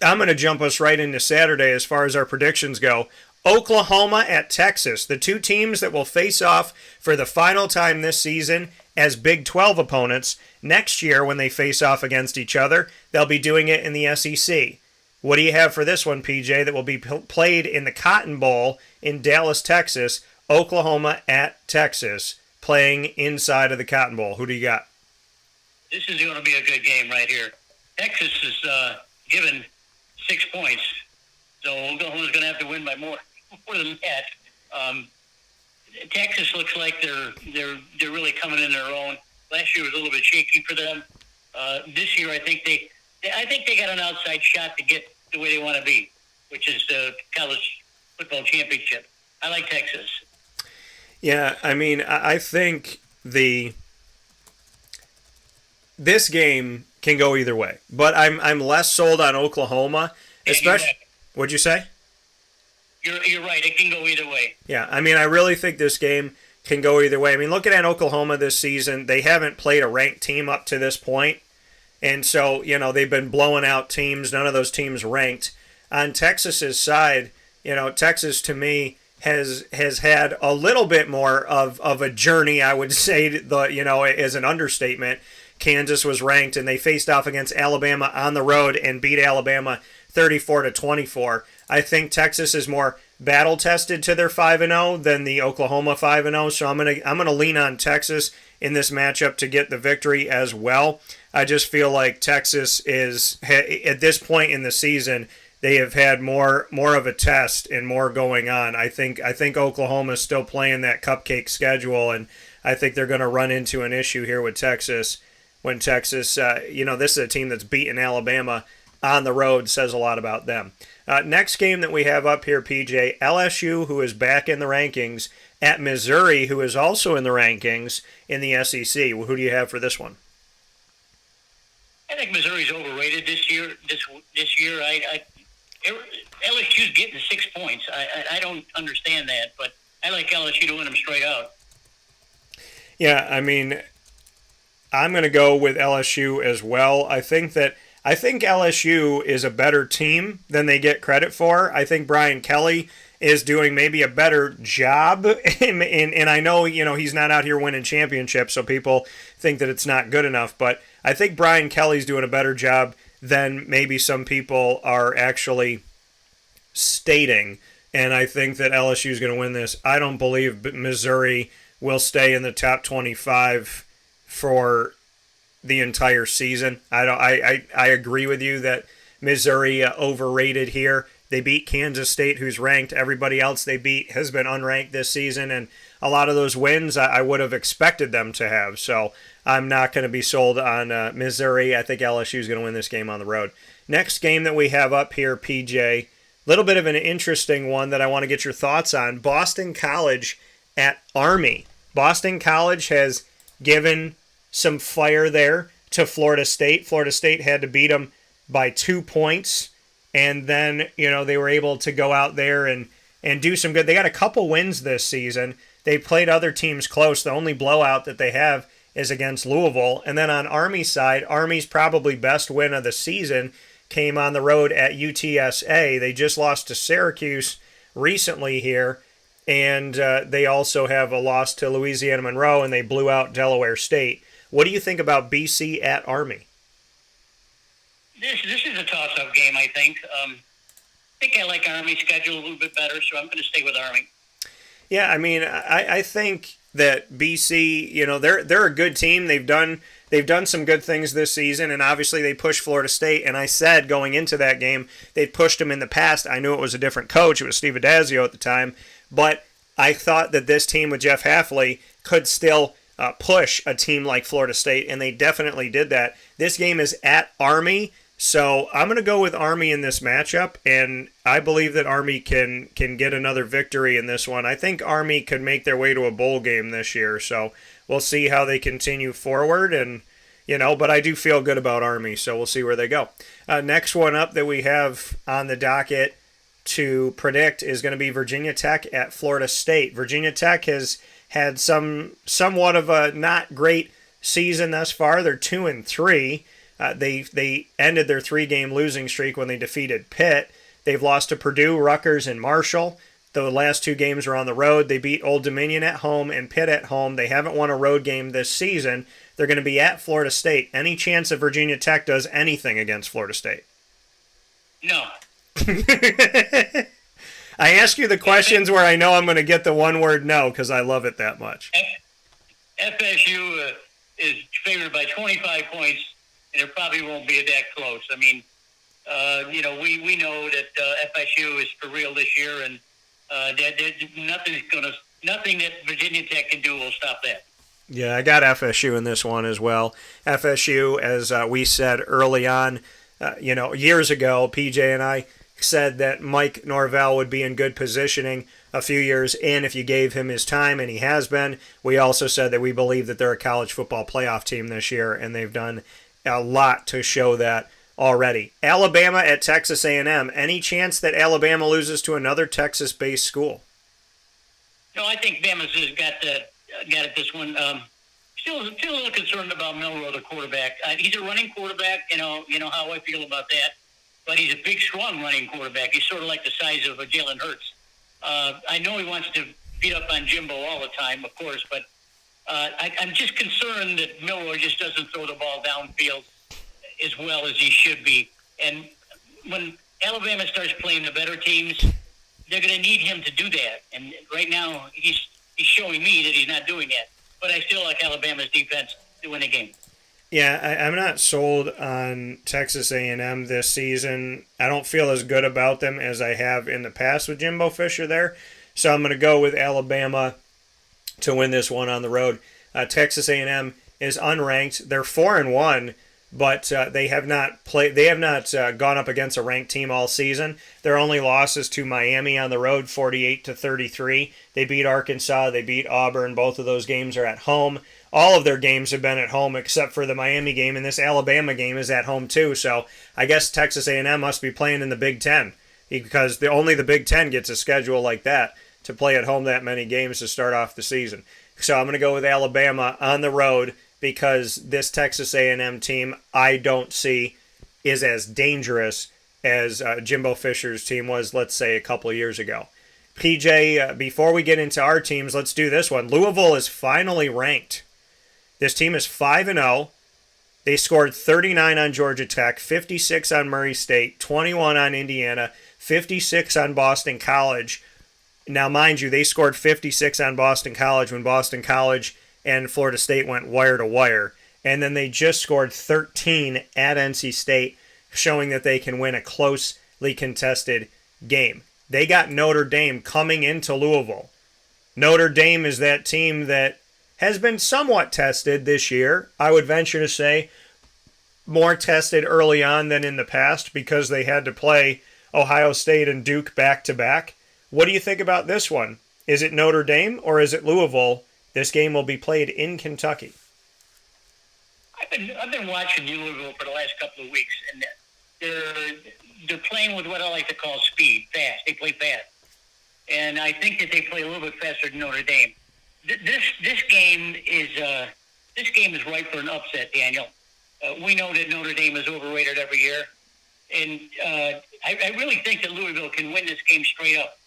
I'm going to jump us right into Saturday as far as our predictions go. Oklahoma at Texas, the 2 teams that will face off for the final time this season as Big 12 opponents. Next year, when they face off against each other, they'll be doing it in the SEC. What do you have for this one, PJ, that will be played in the Cotton Bowl in Dallas, Texas? Oklahoma at Texas, playing inside of the Cotton Bowl. Who do you got? This is going to be a good game right here. Texas is given 6 points, so Oklahoma's going to have to win by more than that. Texas looks like they're really coming in their own. Last year was a little bit shaky for them. This year, I think they got an outside shot to get the way they want to be, which is the college football championship. I like Texas. Yeah, I mean, I think this game can go either way, but I'm less sold on Oklahoma, especially. Right. What'd you say? You're right. It can go either way. Yeah, I mean, I really think this game can go either way. I mean, looking at Oklahoma this season, they haven't played a ranked team up to this point. And so, they've been blowing out teams. None of those teams ranked. On Texas's side, Texas to me has had a little bit more of a journey, I would say, as an understatement. Kansas was ranked, and they faced off against Alabama on the road and beat Alabama 34-24. I think Texas is more battle tested to their 5-0 than the Oklahoma 5-0. So I'm gonna lean on Texas in this matchup to get the victory as well. I just feel like Texas is, at this point in the season, they have had more of a test and more going on. I think Oklahoma is still playing that cupcake schedule, and I think they're going to run into an issue here with Texas when Texas, this is a team that's beaten Alabama on the road, says a lot about them. Next game that we have up here, PJ, LSU, who is back in the rankings, at Missouri, who is also in the rankings in the SEC. Who do you have for this one? I think Missouri's overrated this year. LSU's getting 6 points. I don't understand that, but I like LSU to win them straight out. Yeah, I mean, I'm going to go with LSU as well. I think LSU is a better team than they get credit for. I think Brian Kelly is doing maybe a better job, and I know he's not out here winning championships, so people think that it's not good enough. But I think Brian Kelly's doing a better job than maybe some people are actually stating and I think that LSU is going to win this. I don't believe Missouri will stay in the top 25 for the entire season. I agree with you that Missouri overrated here. They beat Kansas State, who's ranked. Everybody else they beat has been unranked this season, and a lot of those wins I would have expected them to have. So I'm not going to be sold on Missouri. I think LSU is going to win this game on the road. Next game that we have up here, PJ, a little bit of an interesting one that I want to get your thoughts on. Boston College at Army. Boston College has given some fire there to Florida State. Florida State had to beat them by 2 points, and then they were able to go out there and do some good. They got a couple wins this season. They played other teams close. The only blowout that they have is against Louisville. And then on Army's side, Army's probably best win of the season came on the road at UTSA. They just lost to Syracuse recently here, and they also have a loss to Louisiana Monroe, and they blew out Delaware State. What do you think about BC at Army? This is a toss-up game, I think. I think I like Army's schedule a little bit better, so I'm going to stay with Army. Yeah, I mean, I think that BC, they're a good team. They've done some good things this season, and obviously they pushed Florida State. And I said going into that game, they'd pushed them in the past. I knew it was a different coach. It was Steve Adazio at the time. But I thought that this team with Jeff Hafley could still push a team like Florida State, and they definitely did that. This game is at Army, so I'm going to go with Army in this matchup, and I believe that Army can get another victory in this one. I think Army could make their way to a bowl game this year, so we'll see how they continue forward, and but I do feel good about Army, so we'll see where they go. Next one up that we have on the docket to predict is going to be Virginia Tech at Florida State. Virginia Tech has had somewhat of a not great season thus far. They're 2-3. They ended their 3-game losing streak when they defeated Pitt. They've lost to Purdue, Rutgers, and Marshall. The last 2 games were on the road. They beat Old Dominion at home and Pitt at home. They haven't won a road game this season. They're going to be at Florida State. Any chance that Virginia Tech does anything against Florida State? No. I ask you the questions where I know I'm going to get the one-word no because I love it that much. FSU is favored by 25 points, and it probably won't be that close. I mean, we know that FSU is for real this year, and nothing that Virginia Tech can do will stop that. Yeah, I got FSU in this one as well. FSU, as we said early on, years ago, PJ and I said that Mike Norvell would be in good positioning a few years in if you gave him his time, and he has been. We also said that we believe that they're a college football playoff team this year, and they've done a lot to show that already. Alabama at Texas A&M. Any chance that Alabama loses to another Texas-based school? No, I think Bama's has got it this one. Still a little concerned about Milroe, the quarterback. He's a running quarterback. You know how I feel about that. But he's a big, strong running quarterback. He's sort of like the size of Jalen Hurts. I know he wants to beat up on Jimbo all the time, of course, but I'm just concerned that Milroe just doesn't throw the ball downfield as well as he should be. And when Alabama starts playing the better teams, they're going to need him to do that. And right now, he's showing me that he's not doing that. But I still like Alabama's defense to win the game. Yeah, I'm not sold on Texas A&M this season. I don't feel as good about them as I have in the past with Jimbo Fisher there. So I'm going to go with Alabama to win this one on the road. Texas A&M is unranked. They're 4-1, but they have not played. They have not gone up against a ranked team all season. Their only losses to Miami on the road, 48-33. They beat Arkansas. They beat Auburn. Both of those games are at home. All of their games have been at home except for the Miami game, and this Alabama game is at home too. So I guess Texas A&M must be playing in the Big Ten because only the Big Ten gets a schedule like that to play at home that many games to start off the season. So I'm going to go with Alabama on the road because this Texas A&M team I don't see is as dangerous as Jimbo Fisher's team was, let's say, a couple of years ago. PJ, before we get into our teams, let's do this one. Louisville is finally ranked. This team is 5-0. They scored 39 on Georgia Tech, 56 on Murray State, 21 on Indiana, 56 on Boston College. Now, mind you, they scored 56 on Boston College when Boston College and Florida State went wire to wire. And then they just scored 13 at NC State, showing that they can win a closely contested game. They got Notre Dame coming into Louisville. Notre Dame is that team that has been somewhat tested this year. I would venture to say more tested early on than in the past because they had to play Ohio State and Duke back-to-back. What do you think about this one? Is it Notre Dame or is it Louisville? This game will be played in Kentucky. I've been watching Louisville for the last couple of weeks, and they're playing with what I like to call speed, fast. They play fast, and I think that they play a little bit faster than Notre Dame. This game is ripe for an upset, Daniel. We know that Notre Dame is overrated every year, and I really think that Louisville can win this game straight up.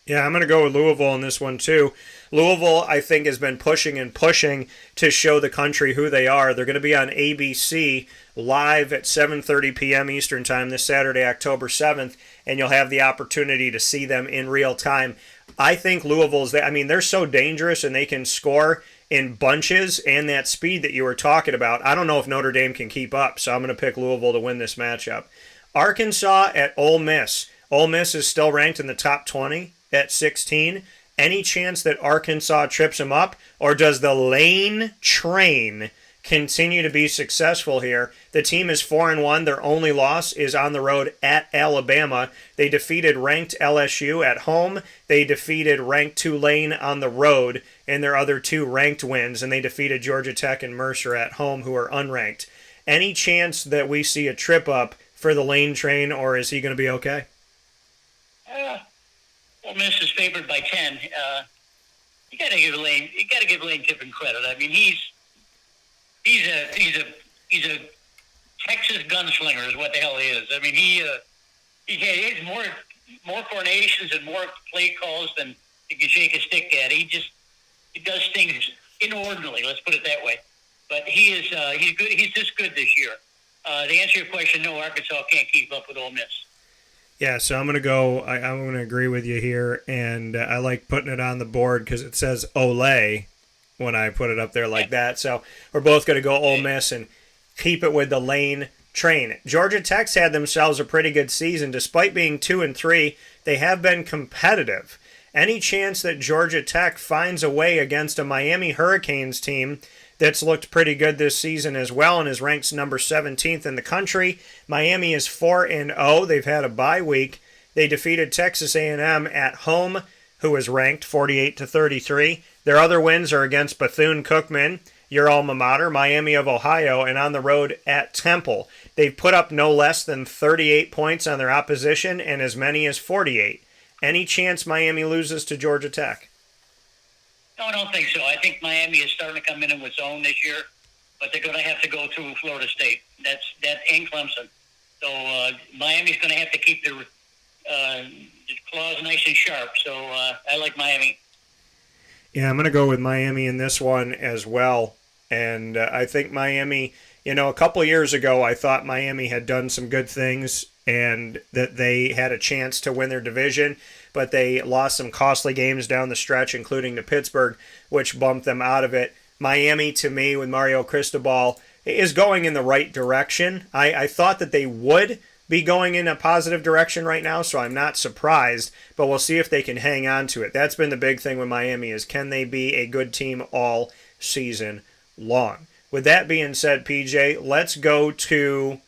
Yeah, I'm going to go with Louisville in this one, too. Louisville, I think, has been pushing and pushing to show the country who they are. They're going to be on ABC live at 7:30 p.m. Eastern Time this Saturday, October 7th, and you'll have the opportunity to see them in real time. I think Louisville's, they're so dangerous and they can score in bunches and that speed that you were talking about. I don't know if Notre Dame can keep up, so I'm going to pick Louisville to win this matchup. Arkansas at Ole Miss. Ole Miss is still ranked in the top 20 at 16. Any chance that Arkansas trips them up, or does the Lane train continue to be successful here? The team is 4-1. Their only loss is on the road at Alabama. They defeated ranked LSU at home. They defeated ranked Tulane on the road in their other two ranked wins, and they defeated Georgia Tech and Mercer at home, who are unranked. Any chance that we see a trip up for the Lane train, or is he going to be okay? Ole Miss is favored by 10. You got to give Lane Kiffin credit. I mean, he's a Texas gunslinger, is what the hell he is. I mean, he has more coordinations and more play calls than you can shake a stick at. He does things inordinately. Let's put it that way. But he's good. He's just good this year. To answer your question, no, Arkansas can't keep up with Ole Miss. Yeah, so I'm going to go, I'm going to agree with you here, and I like putting it on the board because it says Ole when I put it up there like that. So we're both going to go Ole Miss and keep it with the Lane train. Georgia Tech's had themselves a pretty good season. Despite being 2-3, they have been competitive. Any chance that Georgia Tech finds a way against a Miami Hurricanes team that's looked pretty good this season as well and is ranked number 17th in the country? Miami is 4-0. They've had a bye week. They defeated Texas A&M at home, who is ranked 48-33. Their other wins are against Bethune-Cookman, your alma mater, Miami of Ohio, and on the road at Temple. They've put up no less than 38 points on their opposition and as many as 48. Any chance Miami loses to Georgia Tech? No, I don't think so. I think Miami is starting to come in its own this year, but they're going to have to go through Florida State. That and Clemson. So Miami's going to have to keep their claws nice and sharp. So I like Miami. Yeah, I'm going to go with Miami in this one as well. And I think Miami, a couple years ago, I thought Miami had done some good things and that they had a chance to win their division, but they lost some costly games down the stretch, including to Pittsburgh, which bumped them out of it. Miami, to me, with Mario Cristobal, is going in the right direction. I thought that they would be going in a positive direction right now, so I'm not surprised, but we'll see if they can hang on to it. That's been the big thing with Miami, is can they be a good team all season long? With that being said, PJ, let's go to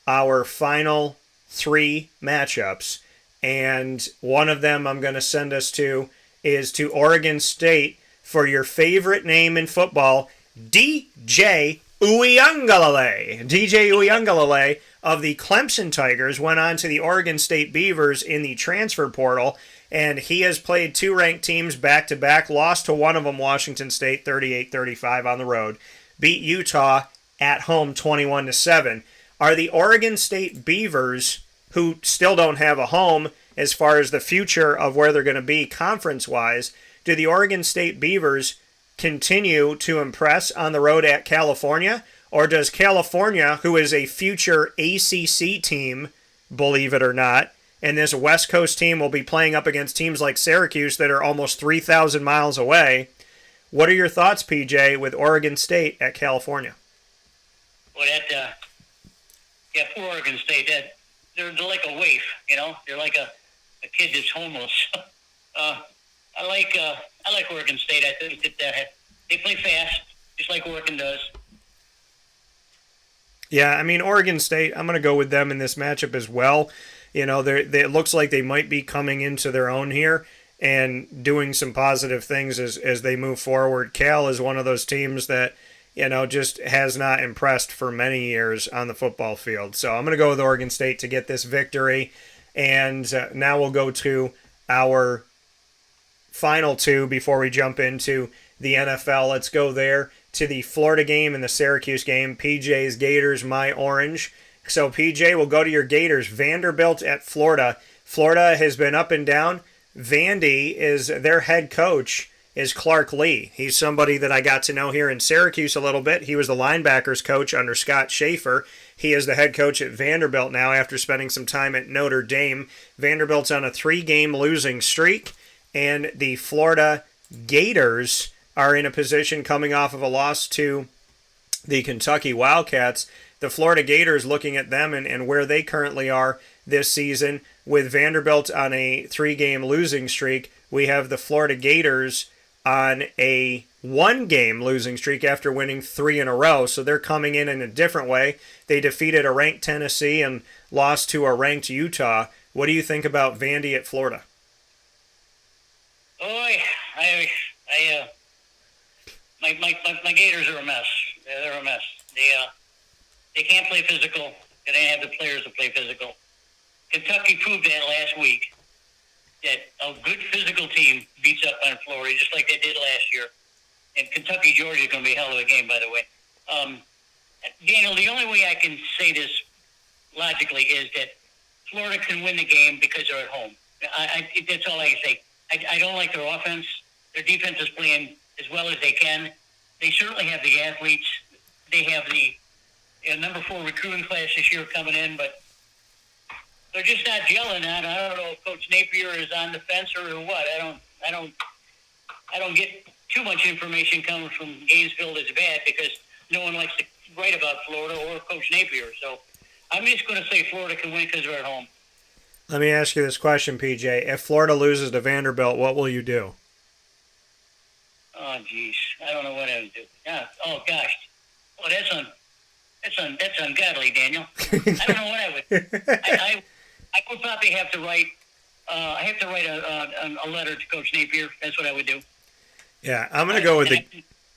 our final 3 matchups, and one of them I'm going to send us to is to Oregon State for your favorite name in football, DJ Uiagalelei. DJ Uiagalelei of the Clemson Tigers went on to the Oregon State Beavers in the transfer portal, and he has played 2 ranked teams back-to-back, lost to one of them, Washington State, 38-35 on the road, beat Utah at home 21-7. Are the Oregon State Beavers, who still don't have a home as far as the future of where they're going to be conference-wise, do the Oregon State Beavers continue to impress on the road at California? Or does California, who is a future ACC team, believe it or not, and this West Coast team will be playing up against teams like Syracuse that are almost 3,000 miles away. What are your thoughts, PJ, with Oregon State at California? Well, poor Oregon State. They're like a waif, They're like a kid that's homeless. I like Oregon State. I think that they play fast, just like Oregon does. Yeah, I mean, Oregon State, I'm going to go with them in this matchup as well. It looks like they might be coming into their own here and doing some positive things as they move forward. Cal is one of those teams that, just has not impressed for many years on the football field. So I'm going to go with Oregon State to get this victory. And now we'll go to our final two before we jump into the NFL. Let's go there to the Florida game and the Syracuse game. PJ's Gators, my Orange. So, PJ, we'll go to your Gators. Vanderbilt at Florida. Florida has been up and down. Vandy is their head coach is Clark Lee. He's somebody that I got to know here in Syracuse a little bit. He was the linebackers coach under Scott Schaefer. He is the head coach at Vanderbilt now after spending some time at Notre Dame. Vanderbilt's on a 3-game losing streak, and the Florida Gators are in a position coming off of a loss to the Kentucky Wildcats. The Florida Gators, looking at them and where they currently are this season, with Vanderbilt on a 3-game losing streak, we have the Florida Gators on a 1-game losing streak after winning 3 in a row. So they're coming in a different way. They defeated a ranked Tennessee and lost to a ranked Utah. What do you think about Vandy at Florida? My Gators are a mess. They're a mess. They can't play physical. They don't have the players to play physical. Kentucky proved that last week, that a good physical team beats up on Florida just like they did last year. And Kentucky-Georgia is going to be a hell of a game, by the way. Daniel, the only way I can say this logically is that Florida can win the game because they're at home. That's all I can say. I don't like their offense. Their defense is playing as well as they can. They certainly have the athletes. They have the number 4 recruiting class this year coming in, but they're just not gelling. I don't know if Coach Napier is on the fence or what. I don't get too much information coming from Gainesville that's bad because no one likes to write about Florida or Coach Napier. So I'm just going to say Florida can win because they're at home. Let me ask you this question, PJ. If Florida loses to Vanderbilt, what will you do? Oh, geez. I don't know what I would do. Yeah. Oh, gosh. Oh, that's ungodly, Daniel. I don't know what I would. I would probably have to write. I have to write a letter to Coach Napier. That's what I would do. Yeah, I'm going to go with the.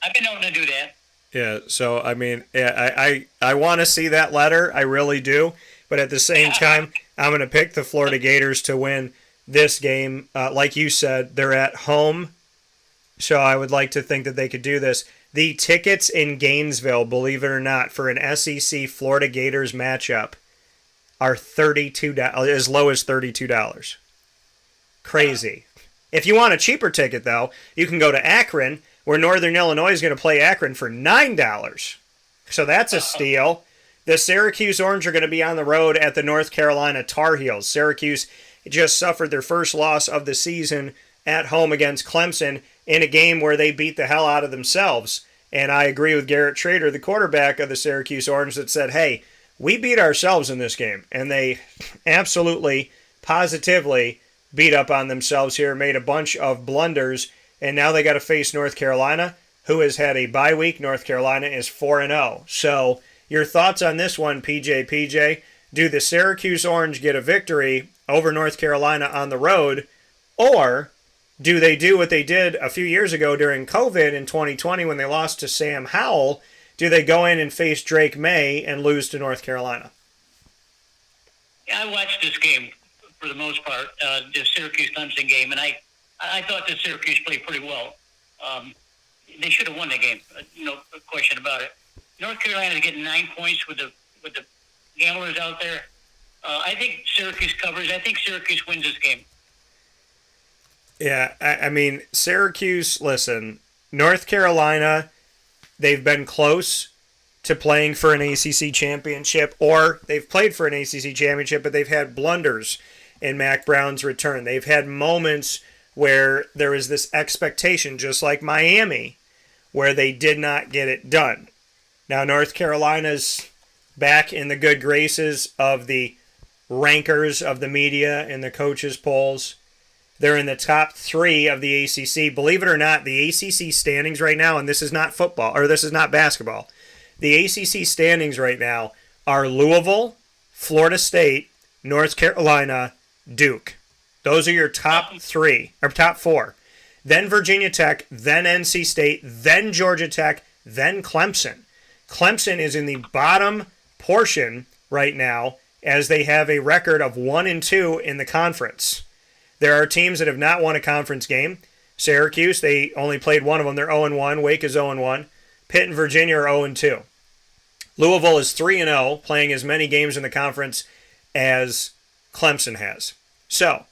I've been known to do that. Yeah, so I mean, I want to see that letter. I really do. But at the same time, I'm going to pick the Florida Gators to win this game. Like you said, they're at home, so I would like to think that they could do this. The tickets in Gainesville, believe it or not, for an SEC Florida Gators matchup are $32, as low as $32. Crazy. If you want a cheaper ticket, though, you can go to Akron, where Northern Illinois is going to play Akron for $9. So that's a steal. The Syracuse Orange are going to be on the road at the North Carolina Tar Heels. Syracuse just suffered their first loss of the season at home against Clemson in a game where they beat the hell out of themselves. And I agree with Garrett Trader, the quarterback of the Syracuse Orange, that said, hey, we beat ourselves in this game. And they absolutely, positively beat up on themselves here, made a bunch of blunders, and now they got to face North Carolina, who has had a bye week. North Carolina is 4-0. So your thoughts on this one, PJ? Do the Syracuse Orange get a victory over North Carolina on the road, or do they do what they did a few years ago during COVID in 2020 when they lost to Sam Howell? Do they go in and face Drake May and lose to North Carolina? Yeah, I watched this game for the most part, the Syracuse-Clemson game, and I thought that Syracuse played pretty well. They should have won the game, no question about it. North Carolina is getting 9 points with the gamblers out there. I think Syracuse covers. I think Syracuse wins this game. Yeah, I mean, Syracuse, listen, North Carolina, they've been close to playing for an ACC championship, or they've played for an ACC championship, but they've had blunders in Mac Brown's return. They've had moments where there is this expectation, just like Miami, where they did not get it done. Now, North Carolina's back in the good graces of the rankers of the media and the coaches' polls. They're in the top 3 of the ACC. Believe it or not, the ACC standings right now, and this is not football, or this is not basketball. The ACC standings right now are Louisville, Florida State, North Carolina, Duke. Those are your top 3, or top 4. Then Virginia Tech, then NC State, then Georgia Tech, then Clemson. Clemson is in the bottom portion right now as they have a record of 1-2 in the conference. There are teams that have not won a conference game. Syracuse, they only played one of them. They're 0-1. Wake is 0-1. Pitt and Virginia are 0-2. Louisville is 3-0, playing as many games in the conference as Clemson has. So,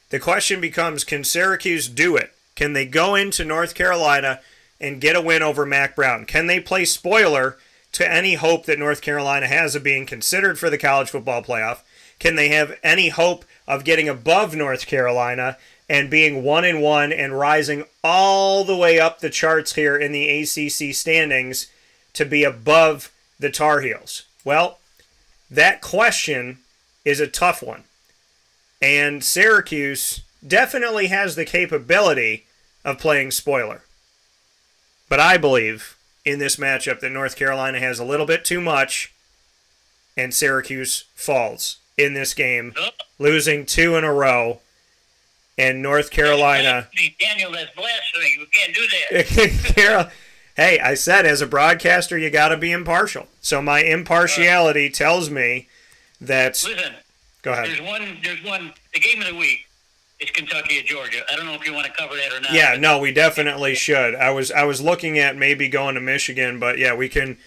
the question becomes, can Syracuse do it? Can they go into North Carolina and get a win over Mac Brown? Can they play spoiler to any hope that North Carolina has of being considered for the college football playoff? Can they have any hope of getting above North Carolina and being 1-1 and rising all the way up the charts here in the ACC standings to be above the Tar Heels? Well, that question is a tough one. And Syracuse definitely has the capability of playing spoiler. But I believe in this matchup that North Carolina has a little bit too much and Syracuse falls in this game, losing 2 in a row. And North Carolina... Daniel, that's blasphemy. You can't do that. Hey, I said as a broadcaster, you got to be impartial. So my impartiality tells me that... Listen. Go ahead. There's one. The game of the week is Kentucky at Georgia. I don't know if you want to cover that or not. Yeah, no, we definitely should. I was looking at maybe going to Michigan, but yeah, we can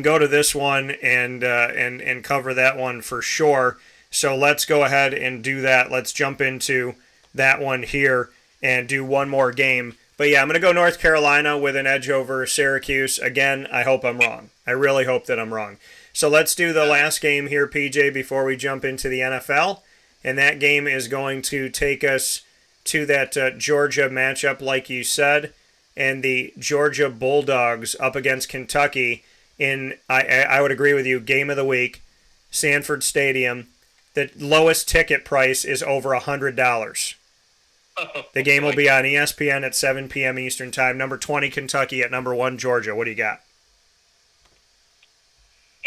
go to this one and cover that one for sure. So let's go ahead and do that. Let's jump into that one here and do one more game. But yeah, I'm going to go North Carolina with an edge over Syracuse. Again, I hope I'm wrong. I really hope that I'm wrong. So let's do the last game here, PJ, before we jump into the NFL. And that game is going to take us to that Georgia matchup, like you said, and the Georgia Bulldogs up against Kentucky in, I would agree with you, game of the week, Sanford Stadium. The lowest ticket price is over $100. The game will be on ESPN at 7 p.m. Eastern Time. Number 20, Kentucky at number 1, Georgia. What do you got?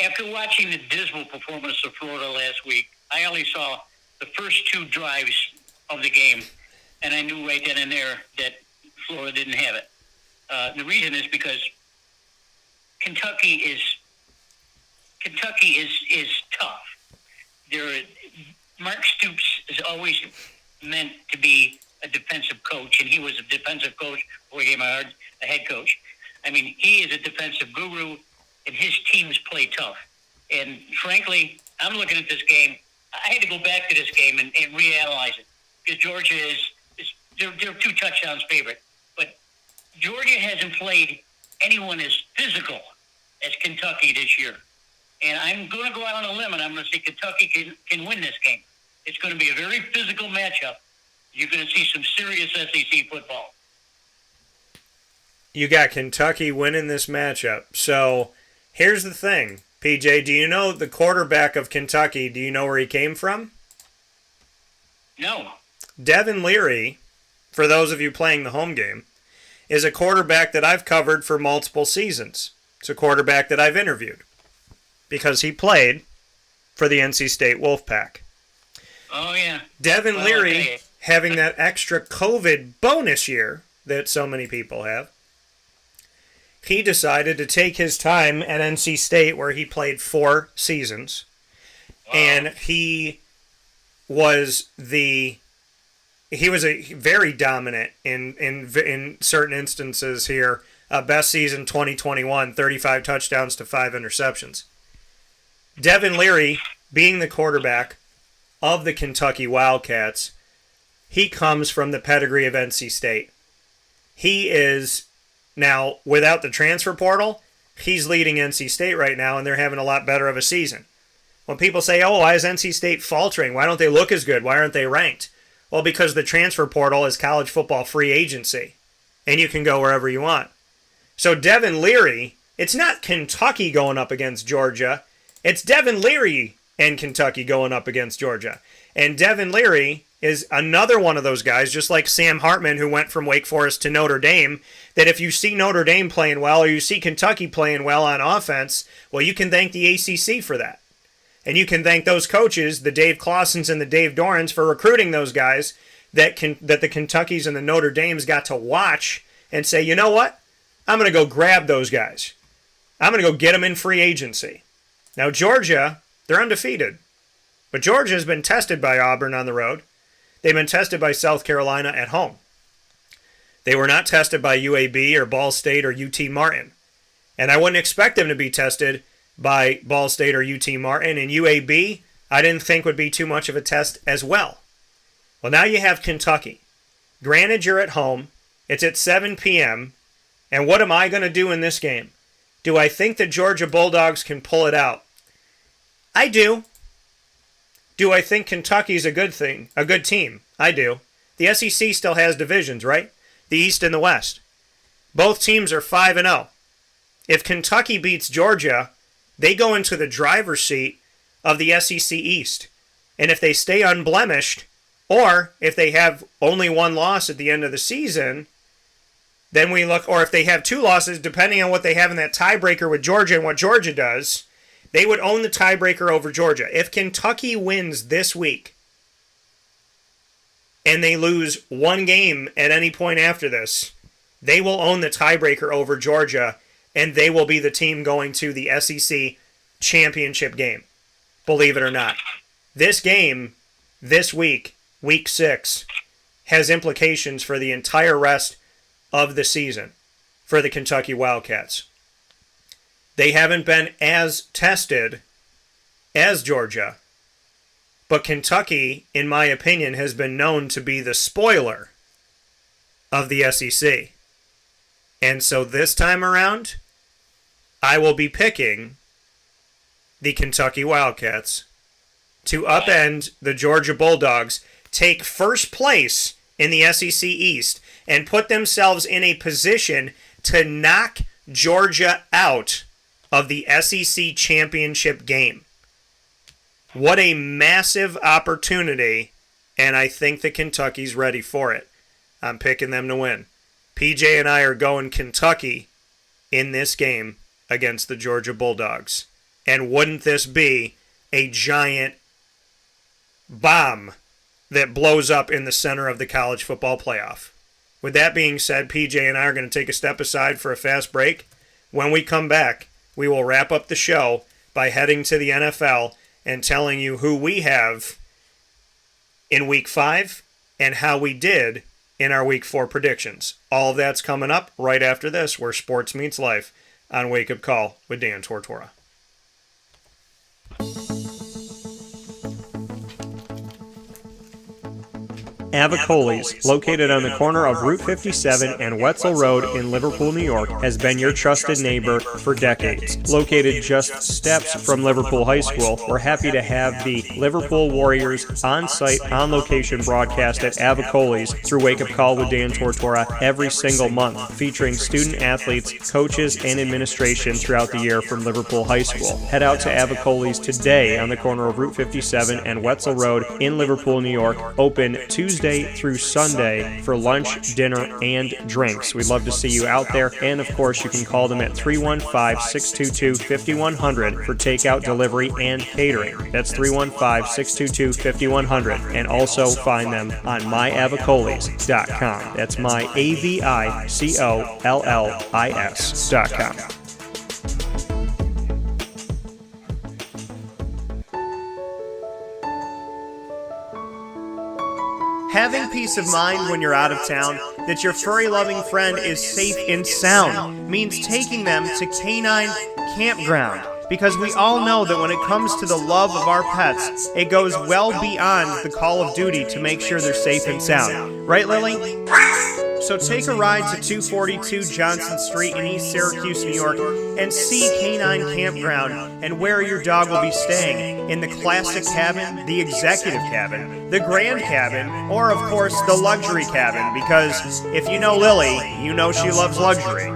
After watching the dismal performance of Florida last week, I only saw the first 2 drives of the game, and I knew right then and there that Florida didn't have it. The reason is because Kentucky is tough. Mark Stoops is always meant to be a defensive coach, and he was a defensive coach before he became a head coach. I mean, he is a defensive guru, and his teams play tough. And frankly, I'm looking at this game. I had to go back to this game and reanalyze it because Georgia they're 2 touchdowns favorite. But Georgia hasn't played anyone as physical as Kentucky this year. And I'm going to go out on a limb, and I'm going to say Kentucky can win this game. It's going to be a very physical matchup. You're going to see some serious SEC football. You got Kentucky winning this matchup. So here's the thing, PJ. Do you know the quarterback of Kentucky? Do you know where he came from? No. Devin Leary, for those of you playing the home game, is a quarterback that I've covered for multiple seasons. It's a quarterback that I've interviewed because he played for the NC State Wolfpack. Oh, yeah. Devin Leary, having that extra COVID bonus year that so many people have, he decided to take his time at NC State, where he played 4 seasons, and he was a very dominant in certain instances here. Best season 2021, 35 touchdowns to 5 interceptions. Devin Leary, being the quarterback of the Kentucky Wildcats, he comes from the pedigree of NC State. He is now, without the transfer portal, he's leading NC State right now, and they're having a lot better of a season. When people say, oh, why is NC State faltering? Why don't they look as good? Why aren't they ranked? Well, because the transfer portal is college football free agency, and you can go wherever you want. So Devin Leary, it's not Kentucky going up against Georgia. It's Devin Leary and Kentucky going up against Georgia. And Devin Leary is another one of those guys, just like Sam Hartman, who went from Wake Forest to Notre Dame, that if you see Notre Dame playing well or you see Kentucky playing well on offense, well, you can thank the ACC for that. And you can thank those coaches, the Dave Clawsons and the Dave Dorans, for recruiting those guys that the Kentuckys and the Notre Dames got to watch and say, you know what? I'm going to go grab those guys. I'm going to go get them in free agency. Now, Georgia, they're undefeated. But Georgia has been tested by Auburn on the road. They've been tested by South Carolina at home. They were not tested by UAB or Ball State or UT Martin. And I wouldn't expect them to be tested by Ball State or UT Martin. And UAB, I didn't think would be too much of a test as well. Well, now you have Kentucky. Granted, you're at home. It's at 7 p.m. And what am I going to do in this game? Do I think the Georgia Bulldogs can pull it out? I do. Do I think Kentucky's a good team? I do. The SEC still has divisions, right? The East and the West. Both teams are 5-0. If Kentucky beats Georgia, they go into the driver's seat of the SEC East. And if they stay unblemished, or if they have only one loss at the end of the season, then we look, or if they have two losses, depending on what they have in that tiebreaker with Georgia and what Georgia does, they would own the tiebreaker over Georgia. If Kentucky wins this week, and they lose one game at any point after this, they will own the tiebreaker over Georgia, and they will be the team going to the SEC championship game. Believe it or not. This game, this week, week 6, has implications for the entire rest of the season for the Kentucky Wildcats. They haven't been as tested as Georgia, but Kentucky, in my opinion, has been known to be the spoiler of the SEC. And so this time around, I will be picking the Kentucky Wildcats to upend the Georgia Bulldogs, take first place in the SEC East, and put themselves in a position to knock Georgia out of the SEC championship game. What a massive opportunity, and I think that Kentucky's ready for it. I'm picking them to win. PJ and I are going Kentucky in this game against the Georgia Bulldogs. And wouldn't this be a giant bomb that blows up in the center of the college football playoff? With that being said, PJ and I are going to take a step aside for a fast break. When we come back, we will wrap up the show by heading to the NFL and telling you who we have in Week 5 and how we did in our Week 4 predictions. All of that's coming up right after this, where sports meets life on Wake Up Call with Dan Tortora. Avicoli's, located on the corner of Route 57 and Wetzel Road in Liverpool, New York, has been your trusted neighbor for decades. Located just steps from Liverpool High School, we're happy to have the Liverpool Warriors on-site, on-location broadcast at Avicoli's through Wake Up Call with Dan Tortora every single month, featuring student-athletes, coaches, and administration throughout the year from Liverpool High School. Head out to Avicoli's today on the corner of Route 57 and Wetzel Road in Liverpool, New York, open Tuesday through Sunday for lunch, dinner, and drinks. We'd love to see you out there, and of course you can call them at 315-622-5100 for takeout, delivery, and catering. That's 315-622-5100, and also find them on myavicolis.com. That's myavicollis.com. Having peace of mind when you're out of town that your furry-loving friend is safe and sound means taking them to Canine Campground. Because we all know that when it comes to the love of our pets, it goes well beyond the call of duty to make sure they're safe and sound. Right, Lily? So take a ride to 242 Johnson Street in East Syracuse, New York, and see Canine Campground and where your dog will be staying. In the classic cabin, the executive cabin, the grand cabin, or of course the luxury cabin, because if you know Lily, you know she loves luxury.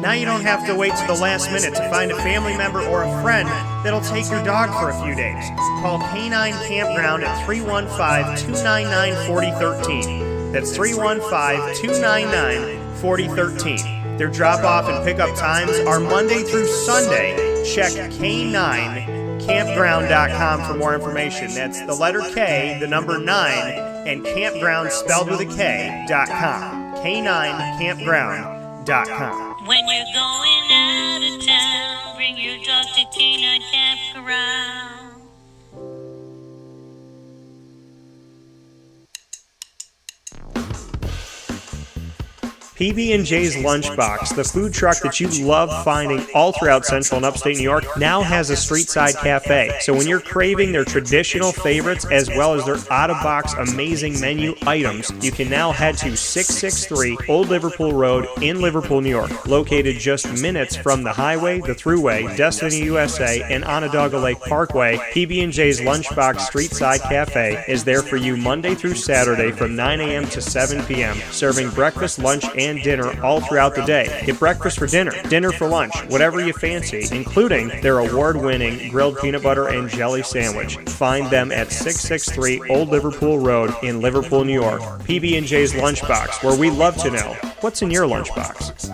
Now you don't have to wait to the last minute to find a family member or a friend that'll take your dog for a few days. Call Canine Campground at 315-299-4013. That's 315-299-4013. Their drop-off and pickup times are Monday through Sunday. Check K9campground.com for more information. That's the letter K, the number 9, and campground spelled with a K.com. K9campground.com. When you're going out of town, bring your dog to Canine Campground. PB&J's Lunchbox, the food truck that you love finding all throughout Central and Upstate New York, now has a street-side cafe. So when you're craving their traditional favorites as well as their out-of-box amazing menu items, you can now head to 663 Old Liverpool Road in Liverpool, New York. Located just minutes from the highway, the Thruway, Destiny USA, and Onondaga Lake Parkway, PB&J's Lunchbox Street-Side Cafe is there for you Monday through Saturday from 9 a.m. to 7 p.m., serving breakfast, lunch, and dinner all throughout the day. Get breakfast for dinner, dinner for lunch, whatever you fancy, including their award-winning grilled peanut butter and jelly sandwich. Find them at 663 Old Liverpool Road in Liverpool, New York. PB&J's Lunchbox, where we love to know what's in your lunchbox.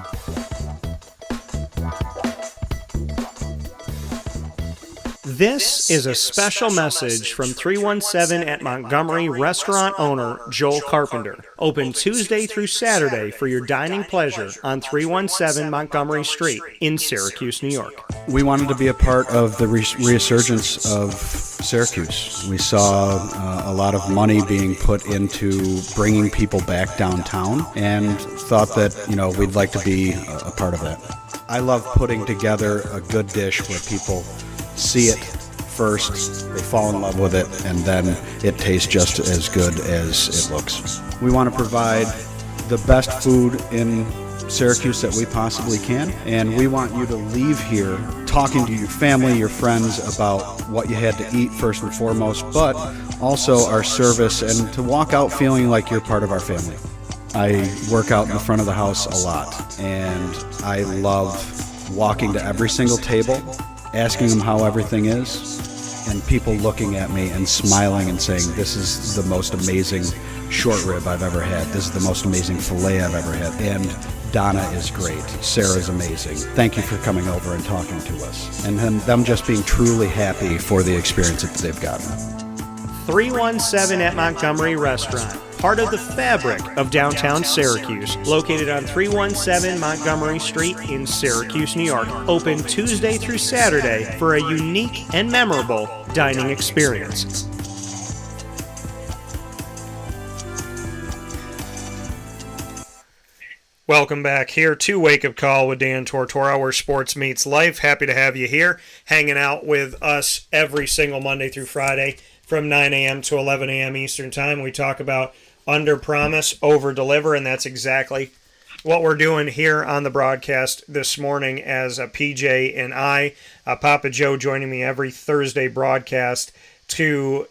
This is a special message from 317 at Montgomery restaurant owner Joel Carpenter. Open Tuesday through Saturday for your dining pleasure on 317 Montgomery Street in Syracuse, New York. We wanted to be a part of the resurgence of Syracuse. We saw a lot of money being put into bringing people back downtown and thought that, we'd like to be a part of that. I love putting together a good dish where people see it first, they fall in love with it, and then it tastes just as good as it looks. We want to provide the best food in Syracuse that we possibly can, and we want you to leave here talking to your family, your friends about what you had to eat first and foremost, but also our service, and to walk out feeling like you're part of our family. I work out in the front of the house a lot, and I love walking to every single table, asking them how everything is, and people looking at me and smiling and saying, this is the most amazing short rib I've ever had. This is the most amazing filet I've ever had. And Donna is great. Sarah's amazing. Thank you for coming over and talking to us. And then them just being truly happy for the experience that they've gotten. 317 at Montgomery Restaurant, part of the fabric of downtown Syracuse, located on 317 Montgomery Street in Syracuse, New York. Open Tuesday through Saturday for a unique and memorable dining experience. Welcome back here to Wake Up Call with Dan Tortora, where sports meets life. Happy to have you here, hanging out with us every single Monday through Friday from 9 a.m. to 11 a.m. Eastern Time. We talk about under promise, over deliver, and that's exactly what we're doing here on the broadcast this morning as PJ and I, Papa Joe joining me every Thursday broadcast to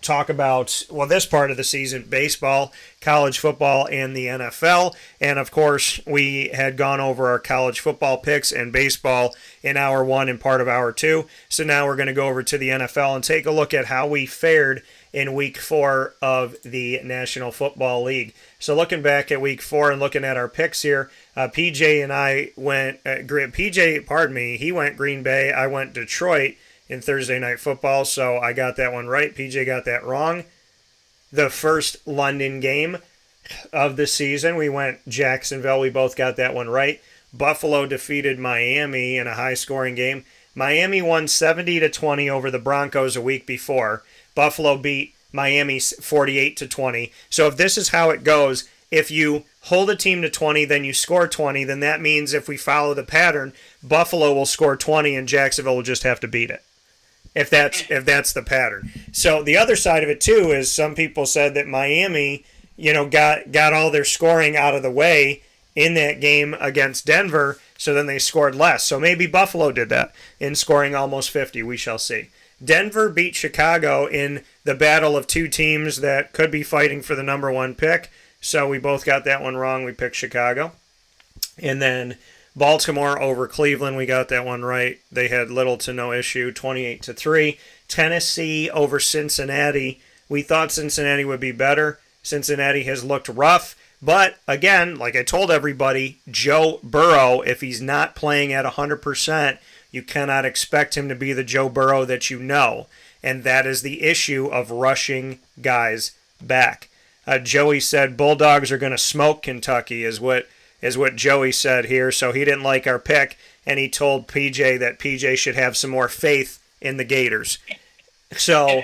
talk about, this part of the season, baseball, college football, and the NFL. And, of course, we had gone over our college football picks and baseball in Hour 1 and part of Hour 2. So now we're going to go over to the NFL and take a look at how we fared in Week 4 of the National Football League. So looking back at Week 4 and looking at our picks here, PJ and I went, he went Green Bay, I went Detroit in Thursday Night Football, so I got that one right. PJ got that wrong. The first London game of the season, we went Jacksonville. We both got that one right. Buffalo defeated Miami in a high-scoring game. Miami won 70-20 over the Broncos a week before. Buffalo beat Miami 48-20. So if this is how it goes, if you hold a team to 20, then you score 20, then that means if we follow the pattern, Buffalo will score 20 and Jacksonville will just have to beat it. If that's the pattern. So the other side of it too is some people said that Miami got all their scoring out of the way in that game against Denver, so then they scored less. So maybe Buffalo did that in scoring almost 50. We shall see. Denver beat Chicago in the battle of two teams that could be fighting for the number one pick. So we both got that one wrong. We picked Chicago. And then Baltimore over Cleveland, we got that one right. They had little to no issue, 28-3. Tennessee over Cincinnati. We thought Cincinnati would be better. Cincinnati has looked rough. But, again, like I told everybody, Joe Burrow, if he's not playing at 100%, you cannot expect him to be the Joe Burrow that you know. And that is the issue of rushing guys back. Joey said Bulldogs are going to smoke Kentucky is what Joey said here. So he didn't like our pick, and he told PJ that PJ should have some more faith in the Gators. So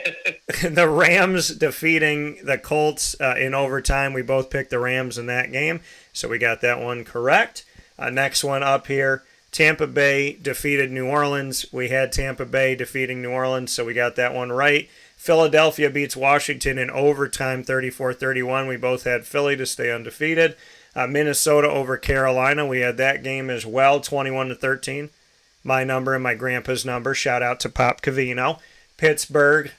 the Rams defeating the Colts in overtime. We both picked the Rams in that game, so we got that one correct. Next one up here, Tampa Bay defeated New Orleans. We had Tampa Bay defeating New Orleans, so we got that one right. Philadelphia beats Washington in overtime 34-31. We both had Philly to stay undefeated. Minnesota over Carolina. We had that game as well, 21-13. My number and my grandpa's number. Shout out to Pop Cavino. Pittsburgh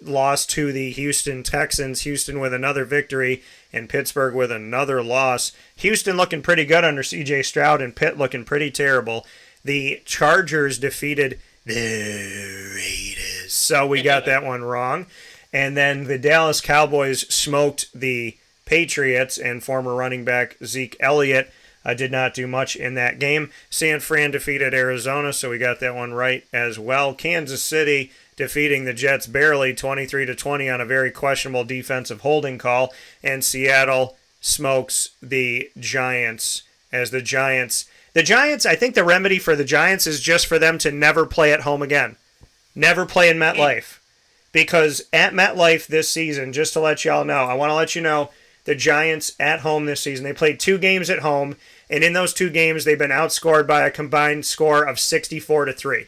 lost to the Houston Texans. Houston with another victory, and Pittsburgh with another loss. Houston looking pretty good under C.J. Stroud, and Pitt looking pretty terrible. The Chargers defeated the Raiders, so we got that one wrong. And then the Dallas Cowboys smoked the Patriots, and former running back Zeke Elliott did not do much in that game. San Fran defeated Arizona, so we got that one right as well. Kansas City defeating the Jets barely 23-20 on a very questionable defensive holding call. And Seattle smokes the Giants as the Giants, I think the remedy for the Giants is just for them to never play at home again. Never play in MetLife. Because at MetLife this season, just to let y'all know, I want to let you know, the Giants at home this season, they played 2 games at home, and in those 2 games, they've been outscored by a combined score of 64-3.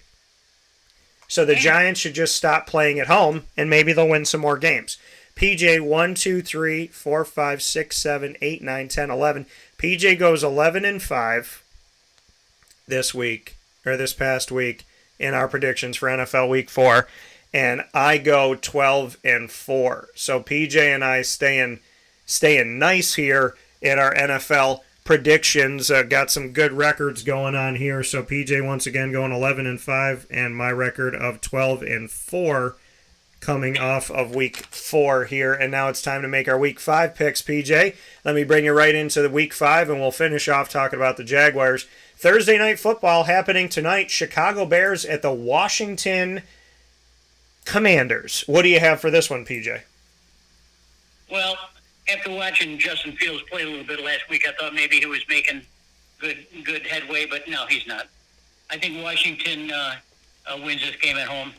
So the Giants should just stop playing at home, and maybe they'll win some more games. PJ, 1, 2, 3, 4, 5, 6, 7, 8, 9, 10, 11. PJ goes 11-5 this past week in our predictions for NFL Week 4, and I go 12-4. So PJ and I staying nice here in our NFL predictions. Got some good records going on here. So PJ once again going 11-5, and my record of 12-4 coming off of Week 4 here. And now it's time to make our Week 5 picks, PJ. Let me bring you right into the Week 5, and we'll finish off talking about the Jaguars. Thursday night football happening tonight. Chicago Bears at the Washington Commanders. What do you have for this one, PJ? Well, after watching Justin Fields play a little bit last week, I thought maybe he was making good headway, but no, he's not. I think Washington wins this game at home.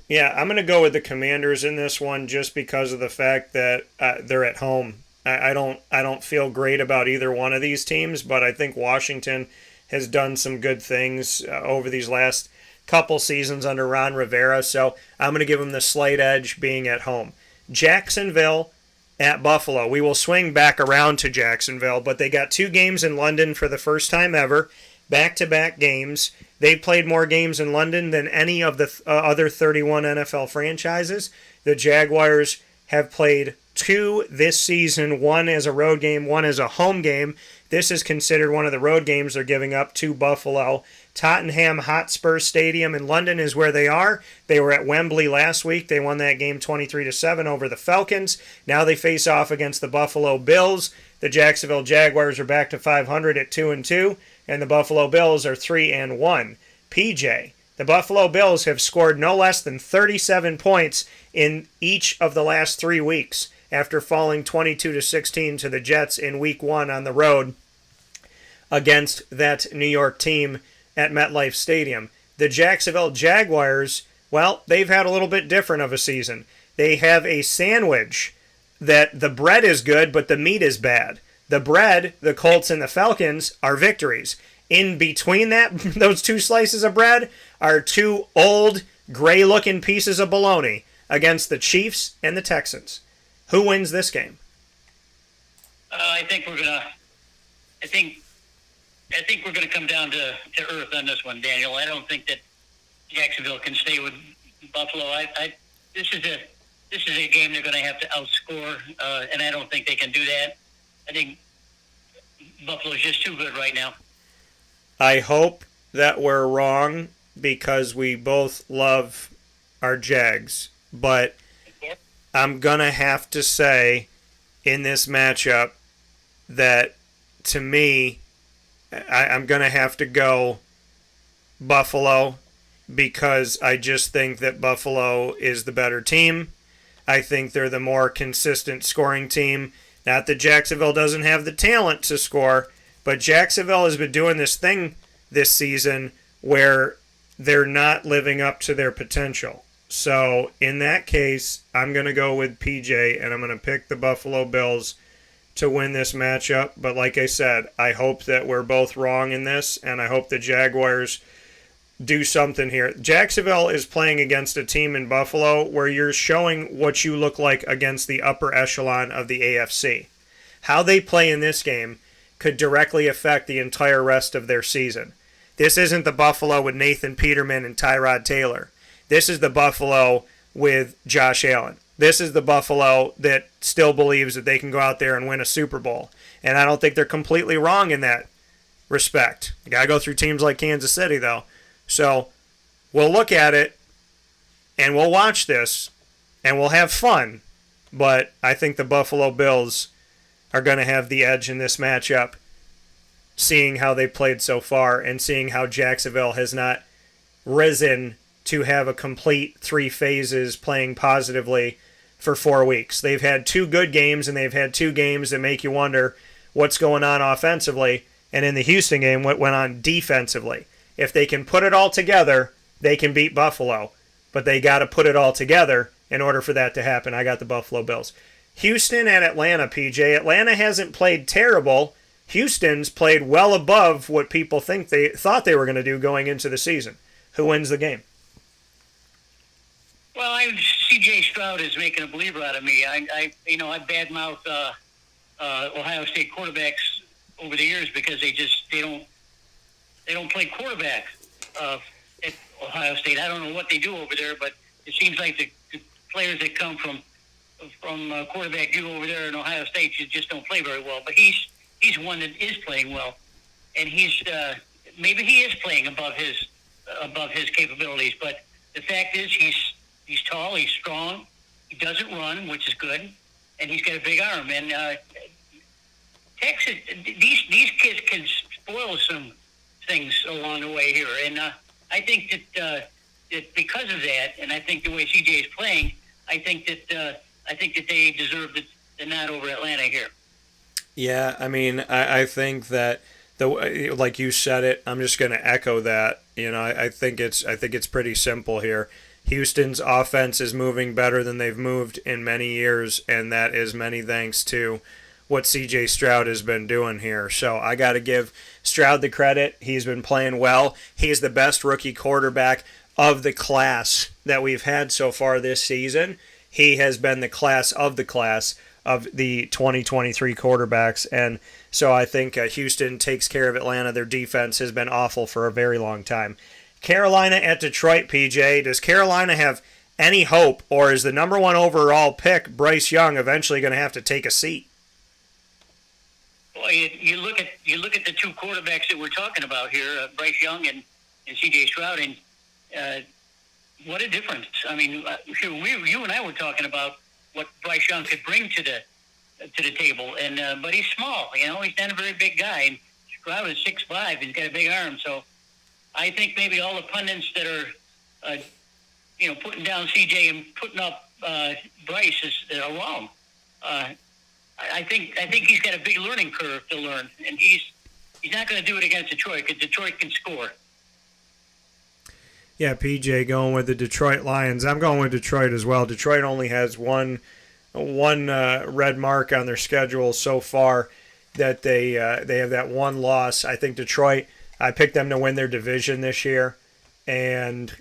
Yeah, I'm going to go with the Commanders in this one just because of the fact that they're at home. I don't feel great about either one of these teams, but I think Washington has done some good things over these last couple seasons under Ron Rivera, so I'm going to give them the slight edge being at home. Jacksonville at Buffalo. We will swing back around to Jacksonville, but they got 2 games in London for the first time ever, back-to-back games. They've played more games in London than any of the other 31 NFL franchises. The Jaguars have played 2 this season, 1 as a road game, 1 as a home game. This is considered one of the road games they're giving up to Buffalo. Tottenham Hotspur Stadium in London is where they are. They were at Wembley last week. They won that game 23-7 over the Falcons. Now they face off against the Buffalo Bills. The Jacksonville Jaguars are back to 500 at 2-2, and the Buffalo Bills are 3-1. PJ, the Buffalo Bills have scored no less than 37 points in each of the last 3 weeks after falling 22-16 to the Jets in Week 1 on the road against that New York team at MetLife Stadium. The Jacksonville Jaguars, well, they've had a little bit different of a season. They have a sandwich that the bread is good, but the meat is bad. The bread, the Colts and the Falcons, are victories. In between those 2 slices of bread are 2 old, gray-looking pieces of bologna against the Chiefs and the Texans. Who wins this game? I think we're gonna. I think we're gonna come down to earth on this one, Daniel. I don't think that Jacksonville can stay with Buffalo. This is a game they're going to have to outscore, and I don't think they can do that. I think Buffalo's just too good right now. I hope that we're wrong because we both love our Jags, but I'm going to have to say in this matchup that to me, I'm going to have to go Buffalo because I just think that Buffalo is the better team. I think they're the more consistent scoring team. Not that Jacksonville doesn't have the talent to score, but Jacksonville has been doing this thing this season where they're not living up to their potential. So in that case, I'm going to go with PJ, and I'm going to pick the Buffalo Bills to win this matchup. But like I said, I hope that we're both wrong in this, and I hope the Jaguars do something here. Jacksonville is playing against a team in Buffalo where you're showing what you look like against the upper echelon of the AFC. How they play in this game could directly affect the entire rest of their season. This isn't the Buffalo with Nathan Peterman and Tyrod Taylor. This is the Buffalo with Josh Allen. This is the Buffalo that still believes that they can go out there and win a Super Bowl. And I don't think they're completely wrong in that respect. You got to go through teams like Kansas City, though. So we'll look at it, and we'll watch this, and we'll have fun. But I think the Buffalo Bills are going to have the edge in this matchup, seeing how they played so far and seeing how Jacksonville has not risen to have a complete 3 phases playing positively for 4 weeks. They've had 2 good games, and they've had 2 games that make you wonder what's going on offensively, and in the Houston game, what went on defensively. If they can put it all together, they can beat Buffalo. But they got to put it all together in order for that to happen. I got the Buffalo Bills. Houston and Atlanta, PJ. Atlanta hasn't played terrible. Houston's played well above what people thought they were going to do going into the season. Who wins the game? Well, C.J. Stroud is making a believer out of me. I badmouth Ohio State quarterbacks over the years because they don't play quarterback at Ohio State. I don't know what they do over there, but it seems like the players that come from quarterback do over there in Ohio State just don't play very well. But he's one that is playing well, and maybe he is playing above his capabilities. But the fact is, he's tall, he's strong, he doesn't run, which is good, and he's got a big arm. And Texas, these kids can spoil some things along the way here, and I think that because of that, and I think the way CJ is playing, I think that they deserve the nod over Atlanta here. Yeah, I mean, I think that like you said it, I'm just going to echo that. You know, I think it's pretty simple here. Houston's offense is moving better than they've moved in many years, and that is many thanks to what C.J. Stroud has been doing here. So I got to give Stroud the credit. He's been playing well. He's the best rookie quarterback of the class that we've had so far this season. He has been the class of the 2023 quarterbacks. And so I think Houston takes care of Atlanta. Their defense has been awful for a very long time. Carolina at Detroit, PJ. Does Carolina have any hope, or is the number 1 overall pick, Bryce Young, eventually going to have to take a seat? Well, you look at the 2 quarterbacks that we're talking about here, Bryce Young and C.J. Stroud, and what a difference! I mean, you and I were talking about what Bryce Young could bring to the table, and but he's small. You know, he's not a very big guy. And Stroud is 6'5". He's got a big arm, so I think maybe all the pundits that are putting down C.J. and putting up Bryce are wrong. I think he's got a big learning curve to learn, and he's not going to do it against Detroit because Detroit can score. Yeah, PJ going with the Detroit Lions. I'm going with Detroit as well. Detroit only has one red mark on their schedule so far, that they have that one loss. I think Detroit, I picked them to win their division this year, and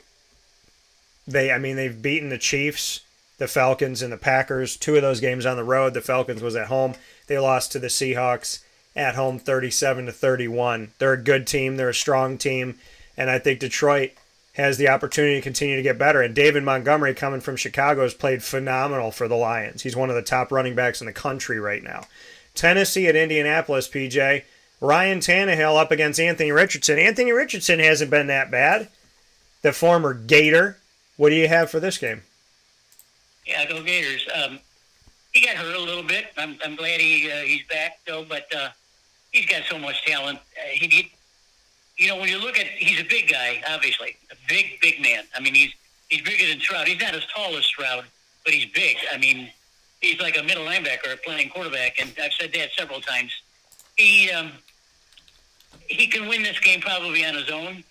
they've beaten the Chiefs. the Falcons and the Packers. 2 of those games on the road. The Falcons was at home. They lost to the Seahawks at home 37-31. They're a good team. They're a strong team. And I think Detroit has the opportunity to continue to get better. And David Montgomery, coming from Chicago, has played phenomenal for the Lions. He's one of the top running backs in the country right now. Tennessee at Indianapolis, PJ. Ryan Tannehill up against Anthony Richardson. Anthony Richardson hasn't been that bad. The former Gator. What do you have for this game? Yeah, go Gators. He got hurt a little bit. I'm glad he's back, though, but he's got so much talent. When you look at, he's a big guy, obviously. A big man. I mean, he's bigger than Stroud. He's not as tall as Stroud, but he's big. I mean, he's like a middle linebacker playing quarterback, and I've said that several times. He can win this game probably on his own,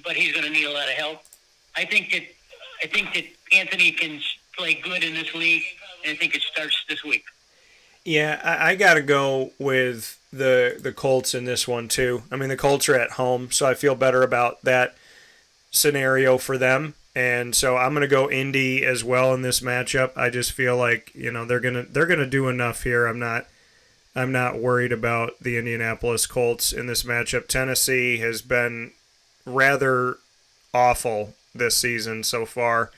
but he's going to need a lot of help. I think that Anthony can play good in this league, and I think it starts this week. Yeah, I got to go with the Colts in this one, too. I mean, the Colts are at home, so I feel better about that scenario for them. And so I'm going to go Indy as well in this matchup. I just feel like, they're going to do enough here. I'm not worried about the Indianapolis Colts in this matchup. Tennessee has been rather awful this season so far,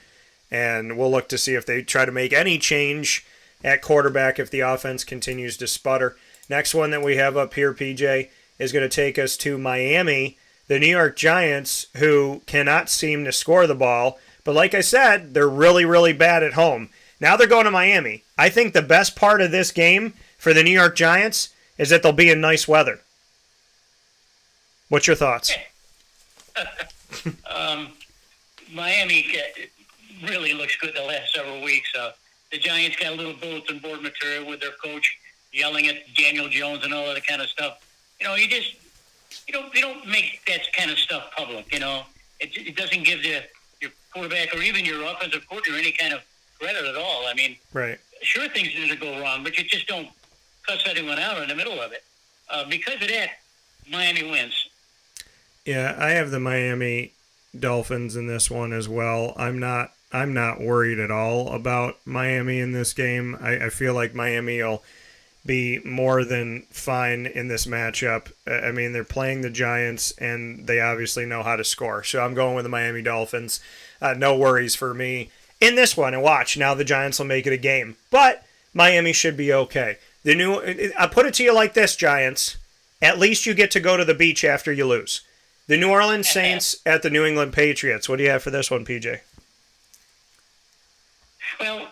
and we'll look to see if they try to make any change at quarterback if the offense continues to sputter. Next one that we have up here, PJ, is going to take us to Miami, the New York Giants, who cannot seem to score the ball. But like I said, they're really, really bad at home. Now they're going to Miami. I think the best part of this game for the New York Giants is that they'll be in nice weather. What's your thoughts? Miami really looks good the last several weeks. The Giants got a little bulletin board material with their coach yelling at Daniel Jones and all that kind of stuff. You don't make that kind of stuff public. It doesn't give your quarterback or even your offensive coordinator any kind of credit at all. I mean, right. Sure, things need to go wrong, but you just don't cuss anyone out in the middle of it. Because of that, Miami wins. Yeah, I have the Miami Dolphins in this one as well. I'm not worried at all about Miami in this game. I feel like Miami will be more than fine in this matchup. I mean, they're playing the Giants, and they obviously know how to score. So I'm going with the Miami Dolphins. No worries for me in this one. And watch, now the Giants will make it a game. But Miami should be okay. I put it to you like this, Giants. At least you get to go to the beach after you lose. The New Orleans Saints at the New England Patriots. What do you have for this one, PJ? Well,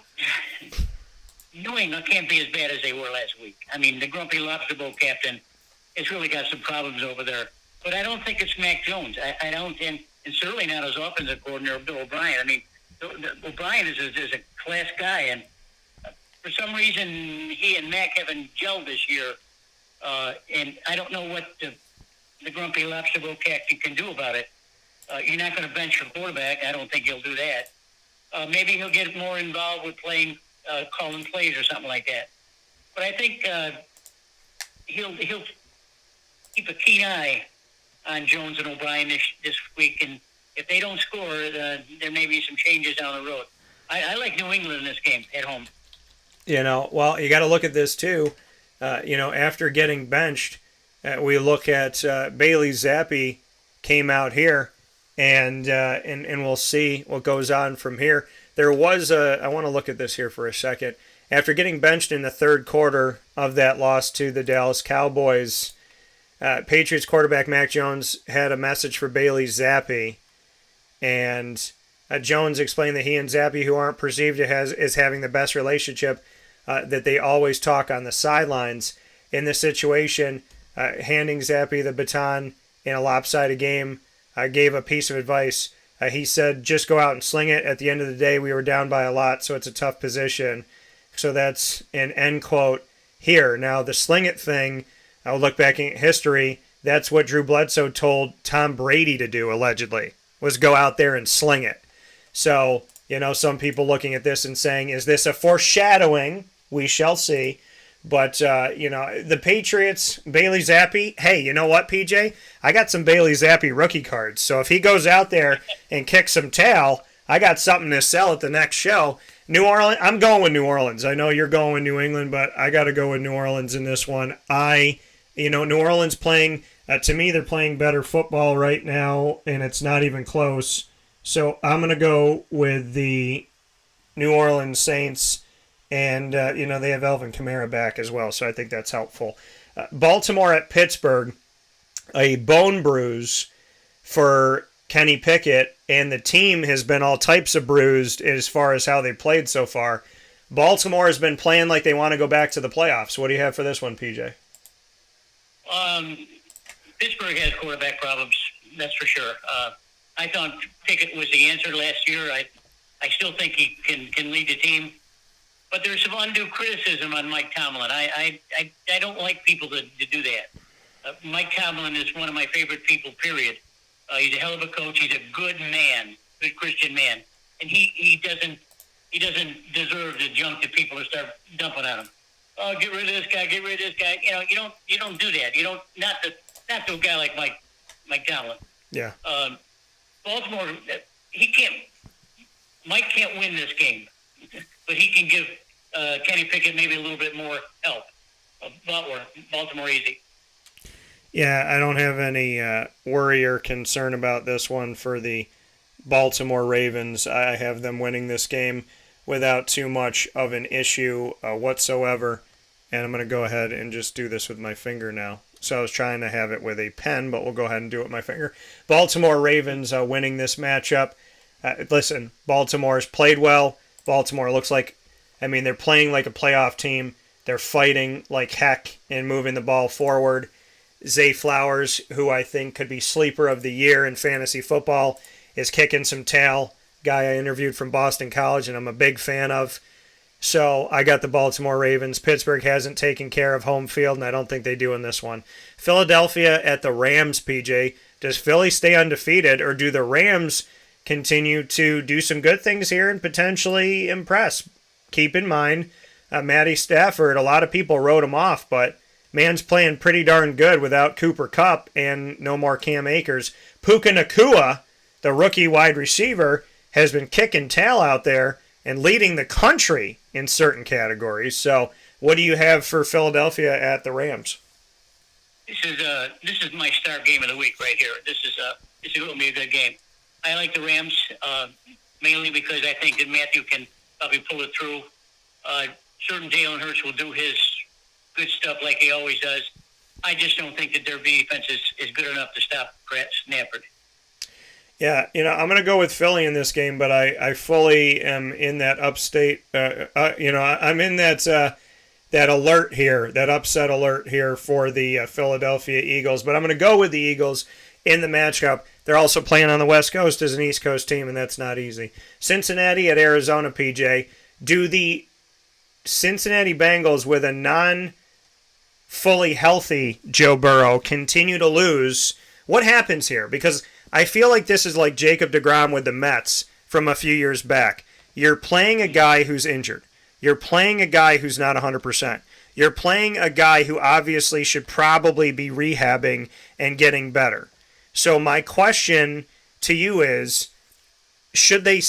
New England can't be as bad as they were last week. I mean, the Grumpy Lobster Bowl captain has really got some problems over there. But I don't think it's Mac Jones. I don't, and certainly not his offensive coordinator, Bill O'Brien. I mean, O'Brien is a class guy, and for some reason, he and Mac haven't gelled this year. And I don't know what the Grumpy Lobster Bowl captain can do about it. You're not going to bench your quarterback. I don't think he'll do that. Maybe he'll get more involved with calling plays or something like that. But I think he'll keep a keen eye on Jones and O'Brien this week, and if they don't score, there may be some changes down the road. I like New England in this game at home. Well, you got to look at this too. After getting benched, we look at Bailey Zappi came out here, and we'll see what goes on from here. There was I want to look at this here for a second. After getting benched in the third quarter of that loss to the Dallas Cowboys, Patriots quarterback Mac Jones had a message for Bailey Zappi, and Jones explained that he and Zappi, who aren't perceived as having the best relationship, that they always talk on the sidelines. In this situation, handing Zappi the baton in a lopsided game, gave a piece of advice. He said, just go out and sling it. At the end of the day, we were down by a lot, so it's a tough position. So that's an end quote here. Now, the sling it thing, I'll look back in history, that's what Drew Bledsoe told Tom Brady to do, allegedly, was go out there and sling it. So, some people looking at this and saying, is this a foreshadowing? We shall see. But, the Patriots, Bailey Zappi, hey, you know what, PJ? I got some Bailey Zappi rookie cards. So if he goes out there and kicks some tail, I got something to sell at the next show. New Orleans. I'm going with New Orleans. I know you're going with New England, but I got to go with New Orleans in this one. New Orleans playing. To me, they're playing better football right now, and it's not even close. So I'm going to go with the New Orleans Saints, and they have Alvin Kamara back as well, so I think that's helpful. Baltimore at Pittsburgh, a bone bruise for Kenny Pickett, and the team has been all types of bruised as far as how they played so far. Baltimore has been playing like they want to go back to the playoffs. What do you have for this one, PJ? Pittsburgh has quarterback problems, that's for sure. I thought Pickett was the answer last year. I still think he can lead the team. But there's some undue criticism on Mike Tomlin. I don't like people to do that. Mike Tomlin is one of my favorite people, period. He's a hell of a coach. He's a good man, good Christian man. And he doesn't deserve the junk that people start dumping on him. Oh, get rid of this guy, get rid of this guy. You don't do that. You don't, not to a guy like Mike Tomlin. Yeah. Baltimore, Mike can't win this game, but he can give Kenny Pickett maybe a little bit more help. Baltimore easy. Yeah, I don't have any worry or concern about this one for the Baltimore Ravens. I have them winning this game without too much of an issue whatsoever. And I'm going to go ahead and just do this with my finger now. So I was trying to have it with a pen, but we'll go ahead and do it with my finger. Baltimore Ravens winning this matchup. Listen, Baltimore's played well. Baltimore looks like, they're playing like a playoff team. They're fighting like heck and moving the ball forward. Zay Flowers, who I think could be sleeper of the year in fantasy football, is kicking some tail. Guy I interviewed from Boston College, and I'm a big fan of. So I got the Baltimore Ravens. Pittsburgh hasn't taken care of home field, and I don't think they do in this one. Philadelphia at the Rams, PJ. Does Philly stay undefeated, or do the Rams continue to do some good things here and potentially impress? Keep in mind, Matty Stafford, a lot of people wrote him off, but man's playing pretty darn good without Cooper Kupp and no more Cam Akers. Puka Nacua, the rookie wide receiver, has been kicking tail out there and leading the country in certain categories. So what do you have for Philadelphia at the Rams? This is my star game of the week right here. This is going to be a good game. I like the Rams mainly because I think that Matthew can probably pull it through. Certain Jalen Hurts will do his good stuff like he always does. I just don't think that their defense is good enough to stop Brett Stafford. Yeah, I'm going to go with Philly in this game, but I fully am in that upstate. I'm in that alert here, that upset alert here for the Philadelphia Eagles. But I'm going to go with the Eagles in the matchup. They're also playing on the West Coast as an East Coast team, and that's not easy. Cincinnati at Arizona, PJ. Do the Cincinnati Bengals with a non-fully healthy Joe Burrow continue to lose? What happens here? Because I feel like this is like Jacob deGrom with the Mets from a few years back. You're playing a guy who's injured. You're playing a guy who's not 100%. You're playing a guy who obviously should probably be rehabbing and getting better. So my question to you is, should they,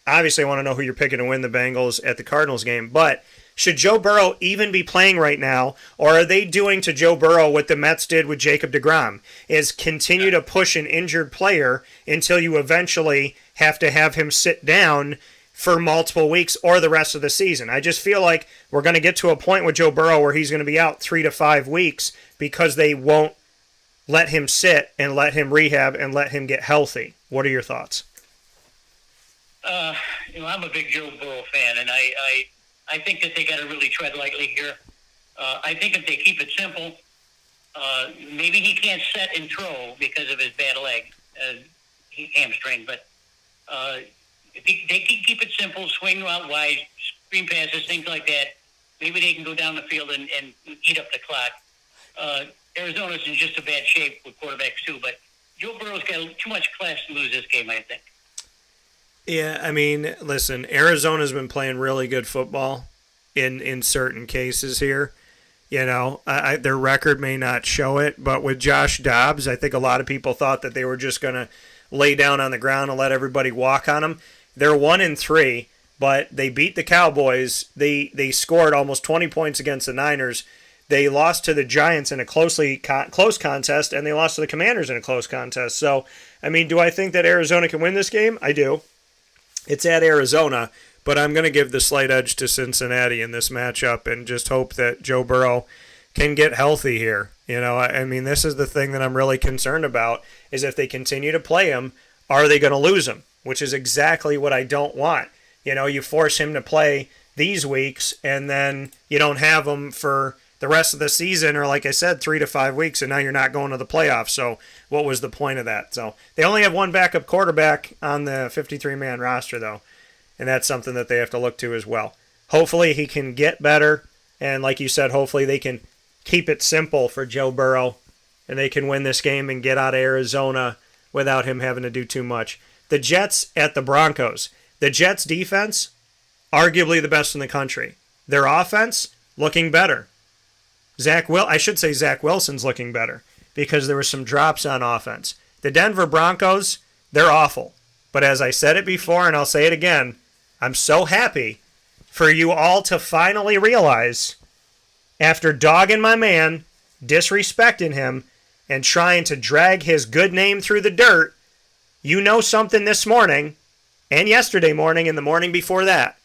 obviously I want to know who you're picking to win the Bengals at the Cardinals game, but should Joe Burrow even be playing right now, or are they doing to Joe Burrow what the Mets did with Jacob deGrom, is continue to push an injured player until you eventually have to have him sit down for multiple weeks or the rest of the season? I just feel like we're going to get to a point with Joe Burrow where he's going to be out 3 to 5 weeks because they won't let him sit and let him rehab and let him get healthy. What are your thoughts? I'm a big Joe Burrow fan, and I think that they got to really tread lightly here. I think if they keep it simple, maybe he can't set and throw because of his bad leg, hamstring. But if they can keep it simple, swing out wide, screen passes, things like that, maybe they can go down the field and eat up the clock. Arizona's in just a bad shape with quarterbacks too, but Joe Burrow's got too much class to lose this game, I think. Yeah, listen, Arizona's been playing really good football in certain cases here. Their record may not show it, but with Josh Dobbs, I think a lot of people thought that they were just going to lay down on the ground and let everybody walk on them. They're 1-3, but they beat the Cowboys. They scored almost 20 points against the Niners. They lost to the Giants in a close contest, and they lost to the Commanders in a close contest. So, I mean, do I think that Arizona can win this game? I do. It's at Arizona, but I'm going to give the slight edge to Cincinnati in this matchup and just hope that Joe Burrow can get healthy here. You know, I mean, this is the thing that I'm really concerned about, is if they continue to play him, are they going to lose him? Which is exactly what I don't want. You know, you force him to play these weeks, and then you don't have him for the rest of the season, or like I said, 3 to 5 weeks, and now you're not going to the playoffs. So what was the point of that? So they only have one backup quarterback on the 53-man roster, though, and that's something that they have to look to as well. Hopefully he can get better, and like you said, hopefully they can keep it simple for Joe Burrow, and they can win this game and get out of Arizona without him having to do too much. The Jets at the Broncos. The Jets' defense, arguably the best in the country. Their offense, looking better. Zach Wilson's looking better because there were some drops on offense. The Denver Broncos, they're awful. But as I said it before, and I'll say it again, I'm so happy for you all to finally realize, after dogging my man, disrespecting him, and trying to drag his good name through the dirt, you know something this morning, and yesterday morning, and the morning before that,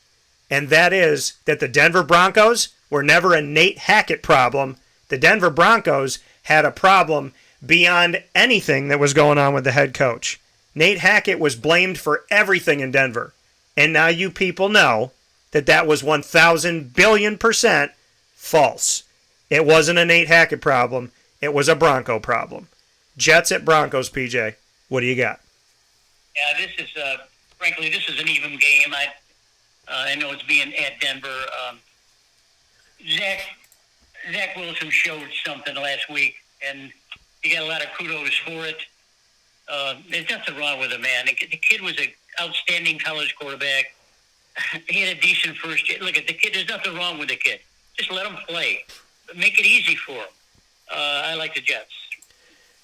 and that is that the Denver Broncos were never a Nate Hackett problem. The Denver Broncos had a problem beyond anything that was going on with the head coach. Nate Hackett was blamed for everything in Denver. And now you people know that that was 1,000 billion% false. It wasn't a Nate Hackett problem. It was a Bronco problem. Jets at Broncos, PJ. What do you got? Yeah, this is, frankly, this is an even game. I know it's being at Denver. Zach Wilson showed something last week, and he got a lot of kudos for it. There's nothing wrong with him, man. The kid was an outstanding college quarterback. He had a decent first year. Look at the kid. There's nothing wrong with the kid. Just let him play. Make it easy for him. I like the Jets.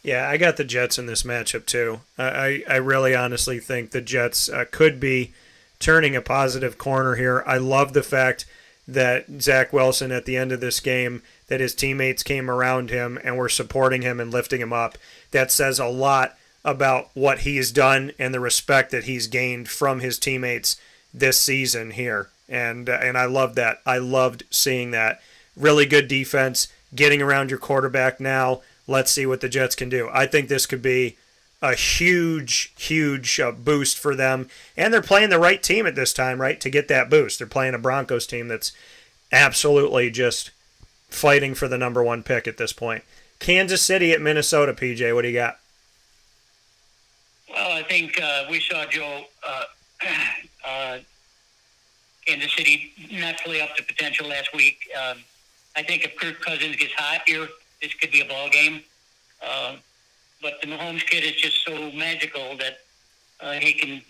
Yeah, I got the Jets in this matchup, too. I really honestly think the Jets could be turning a positive corner here. I love the fact that Zach Wilson at the end of this game, that his teammates came around him and were supporting him and lifting him up. That says a lot about what he's done and the respect that he's gained from his teammates this season here. And I love that. I loved seeing that. Really good defense, getting around your quarterback now. Let's see what the Jets can do. I think this could be a huge, huge boost for them. And they're playing the right team at this time, right, to get that boost. They're playing a Broncos team that's absolutely just fighting for the number one pick at this point. Kansas City at Minnesota, PJ. What do you got? Well, I think we saw Joe Kansas City not play up to potential last week. I think if Kirk Cousins gets hot here, this could be a ball game. But the Mahomes kid is just so magical that he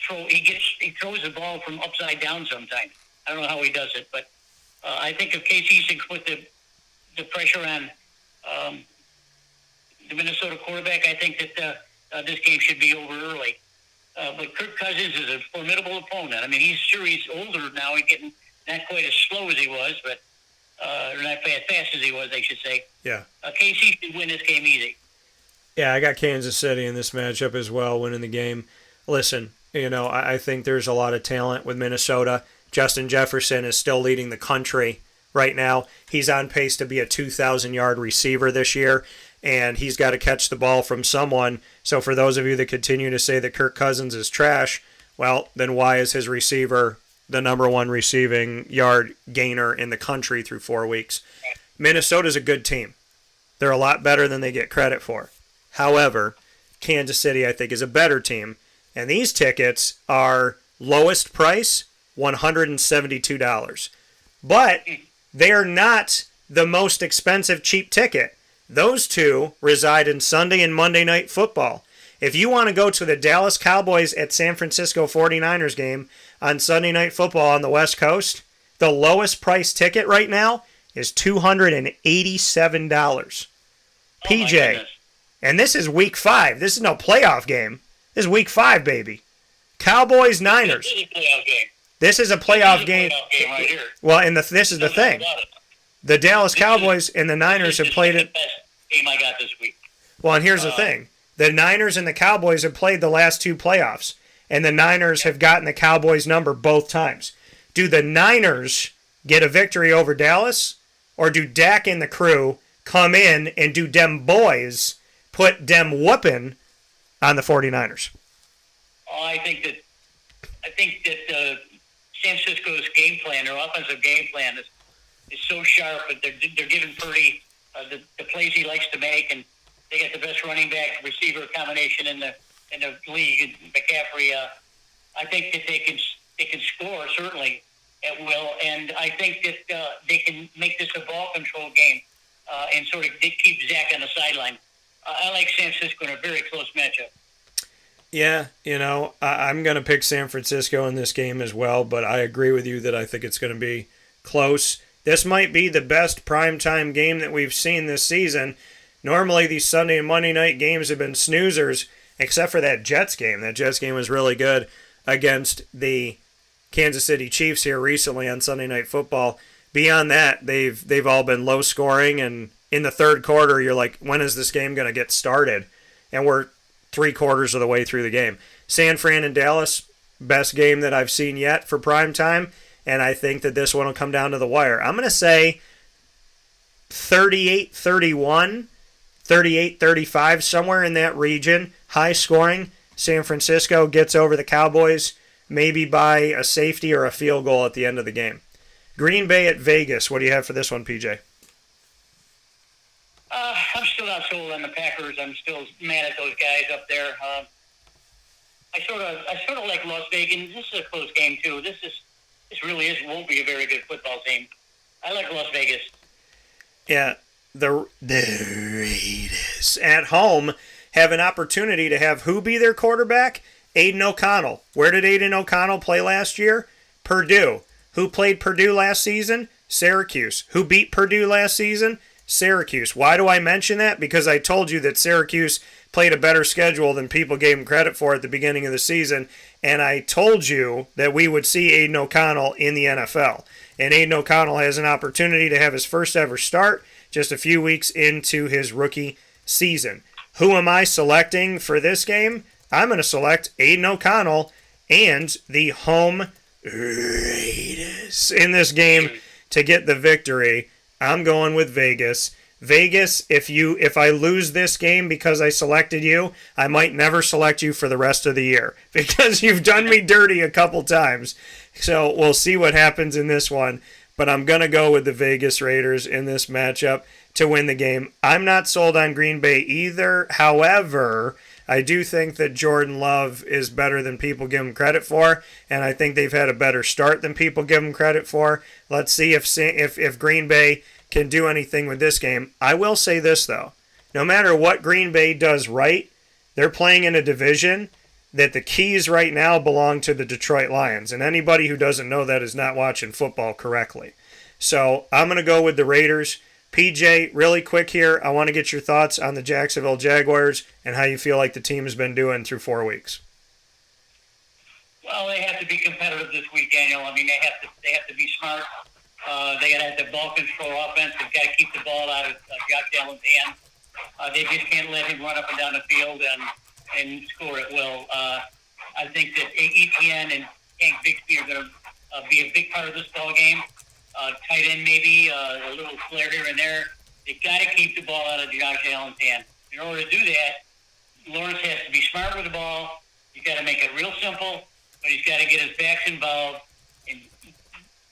throws the ball from upside down sometimes. I don't know how he does it, but I think if KC can put the pressure on the Minnesota quarterback, I think that this game should be over early. But Kirk Cousins is a formidable opponent. I mean, he's older now and getting not quite as slow as he was, but not fast as he was, I should say. Yeah. KC should win this game easy. Yeah, I got Kansas City in this matchup as well, winning the game. Listen, I think there's a lot of talent with Minnesota. Justin Jefferson is still leading the country right now. He's on pace to be a 2,000-yard receiver this year, and he's got to catch the ball from someone. So for those of you that continue to say that Kirk Cousins is trash, well, then why is his receiver the number one receiving yard gainer in the country through 4 weeks? Minnesota's a good team. They're a lot better than they get credit for. However, Kansas City, I think, is a better team. And these tickets are lowest price, $172. But they are not the most expensive cheap ticket. Those two reside in Sunday and Monday Night Football. If you want to go to the Dallas Cowboys at San Francisco 49ers game on Sunday Night Football on the West Coast, the lowest price ticket right now is $287. PJ, And this is week 5. This is no playoff game. This is week 5, baby. Cowboys Niners. This is a playoff game. This is a playoff game. Right here. Well, and this is the thing. The Dallas Cowboys and the Niners have played it. The best game I got this week. Well, and here's the thing. The Niners and the Cowboys have played the last 2 playoffs, and the Niners have gotten the Cowboys number both times. Do the Niners get a victory over Dallas, or do Dak and the crew come in and do dem boys put dem whooping on the 49ers? Oh, I think that San Francisco's game plan, their offensive game plan, is so sharp. That they're giving Purdy the plays he likes to make, and they got the best running back receiver combination in the league. McCaffrey. I think that they can score certainly at will, and I think that they can make this a ball control game and sort of keep Zach on the sideline. I like San Francisco in a very close matchup. Yeah, I'm going to pick San Francisco in this game as well, but I agree with you that I think it's going to be close. This might be the best primetime game that we've seen this season. Normally, these Sunday and Monday night games have been snoozers, except for that Jets game. That Jets game was really good against the Kansas City Chiefs here recently on Sunday Night Football. Beyond that, they've all been low scoring, and in the third quarter, you're like, when is this game going to get started? And we're 3/4 of the way through the game. San Fran and Dallas, best game that I've seen yet for prime time, and I think that this one will come down to the wire. I'm going to say 38-31, 38-35, somewhere in that region. High scoring. San Francisco gets over the Cowboys, maybe by a safety or a field goal at the end of the game. Green Bay at Vegas. What do you have for this one, PJ? I'm still not sold on the Packers. I'm still mad at those guys up there. I sort of like Las Vegas. This is a close game too. This really won't be a very good football team. I like Las Vegas. Yeah, the Raiders at home have an opportunity to have who be their quarterback? Aiden O'Connell. Where did Aiden O'Connell play last year? Purdue. Who played Purdue last season? Syracuse. Who beat Purdue last season? Syracuse. Why do I mention that? Because I told you that Syracuse played a better schedule than people gave him credit for at the beginning of the season, and I told you that we would see Aiden O'Connell in the NFL. And Aiden O'Connell has an opportunity to have his first ever start just a few weeks into his rookie season. Who am I selecting for this game? I'm going to select Aiden O'Connell and the home Raiders in this game to get the victory. I'm going with Vegas. Vegas, if I lose this game because I selected you, I might never select you for the rest of the year because you've done me dirty a couple times. So we'll see what happens in this one. But I'm going to go with the Vegas Raiders in this matchup to win the game. I'm not sold on Green Bay either. However, I do think that Jordan Love is better than people give him credit for, and I think they've had a better start than people give him credit for. Let's see if Green Bay can do anything with this game. I will say this, though. No matter what Green Bay does right, they're playing in a division that the keys right now belong to the Detroit Lions, and anybody who doesn't know that is not watching football correctly. So I'm going to go with the Raiders. PJ, really quick here, I want to get your thoughts on the Jacksonville Jaguars and how you feel like the team has been doing through 4 weeks. Well, they have to be competitive this week, Daniel. I mean, they have to be smart. They got to have the ball control offense. They've got to keep the ball out of Josh Allen's hand. They just can't let him run up and down the field and score at will. I think that ETN and Hank Bixby are going to be a big part of this ball game. Tight end maybe, a little flare here and there. They've got to keep the ball out of Josh Allen's hand. In order to do that, Lawrence has to be smart with the ball. He's got to make it real simple, but he's got to get his backs involved and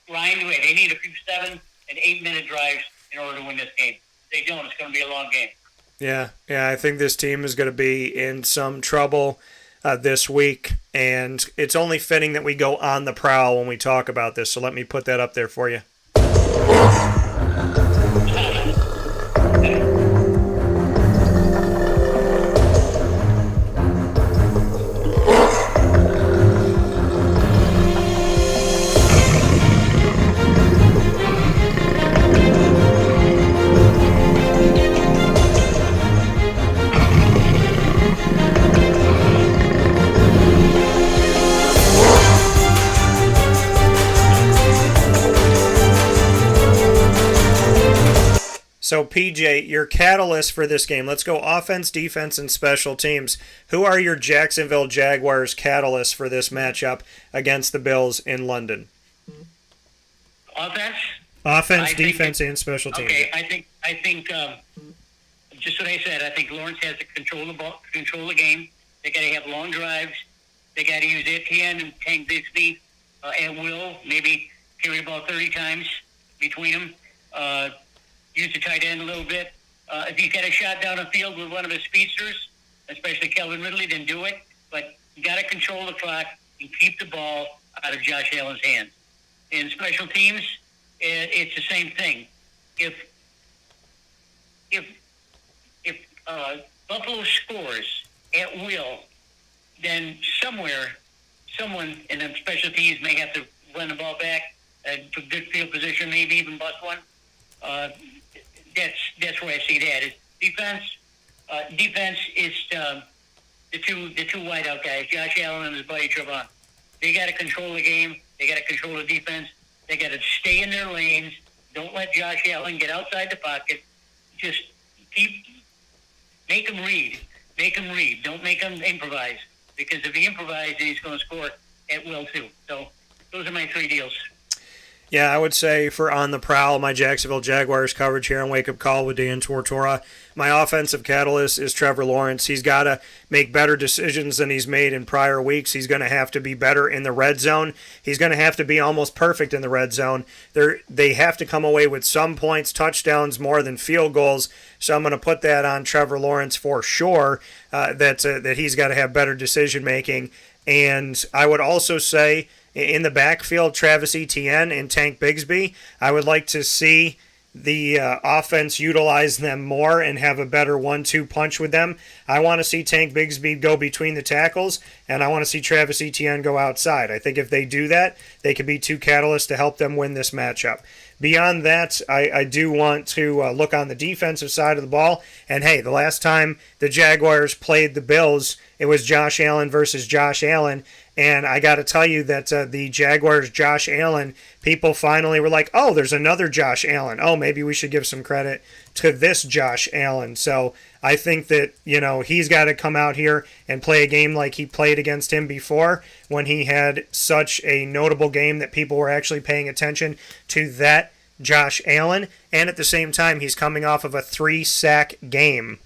grind away. They need a few 7- and 8-minute drives in order to win this game. If they don't, it's going to be a long game. Yeah, I think this team is going to be in some trouble this week, and it's only fitting that we go on the prowl when we talk about this, so let me put that up there for you. So, PJ, your catalyst for this game. Let's go offense, defense, and special teams. Who are your Jacksonville Jaguars catalysts for this matchup against the Bills in London? Offense? Offense, defense, and special teams. Okay, I think just what I said. I think Lawrence has to control the ball, control the game. They got to have long drives. They got to use Etienne and Tank Bigsby at will. Maybe carry the ball 30 times between them. Use the tight end a little bit. If he's got a shot down the field with one of his speedsters, especially Kelvin Ridley, then do it. But you got to control the clock and keep the ball out of Josh Allen's hands. In special teams, it's the same thing. If Buffalo scores at will, then someone in the special teams may have to run the ball back for good field position, maybe even bust one. That's where I see that. Defense is the two wideout guys, Josh Allen and his buddy Trevon. They got to control the game. They got to control the defense. They got to stay in their lanes. Don't let Josh Allen get outside the pocket. Just make him read. Make him read. Don't make him improvise. Because if he improvises, he's going to score at will too. So those are my three deals. Yeah, I would say for On the Prowl, my Jacksonville Jaguars coverage here on Wake Up Call with Dan Tortora. My offensive catalyst is Trevor Lawrence. He's got to make better decisions than he's made in prior weeks. He's going to have to be better in the red zone. He's going to have to be almost perfect in the red zone. They have to come away with some points, touchdowns more than field goals. So I'm going to put that on Trevor Lawrence for sure, that he's got to have better decision making. And I would also say, in the backfield, Travis Etienne and Tank Bigsby, I would like to see the offense utilize them more and have a better 1-2 punch with them. I want to see Tank Bigsby go between the tackles, and I want to see Travis Etienne go outside. I think if they do that, they could be two catalysts to help them win this matchup. Beyond that, I do want to look on the defensive side of the ball. And hey, the last time the Jaguars played the Bills, it was Josh Allen versus Josh Allen. And I got to tell you that the Jaguars' Josh Allen, people finally were like, oh, there's another Josh Allen. Oh, maybe we should give some credit to this Josh Allen. So I think that, he's got to come out here and play a game like he played against him before, when he had such a notable game that people were actually paying attention to that Josh Allen. And at the same time, he's coming off of a 3-sack game.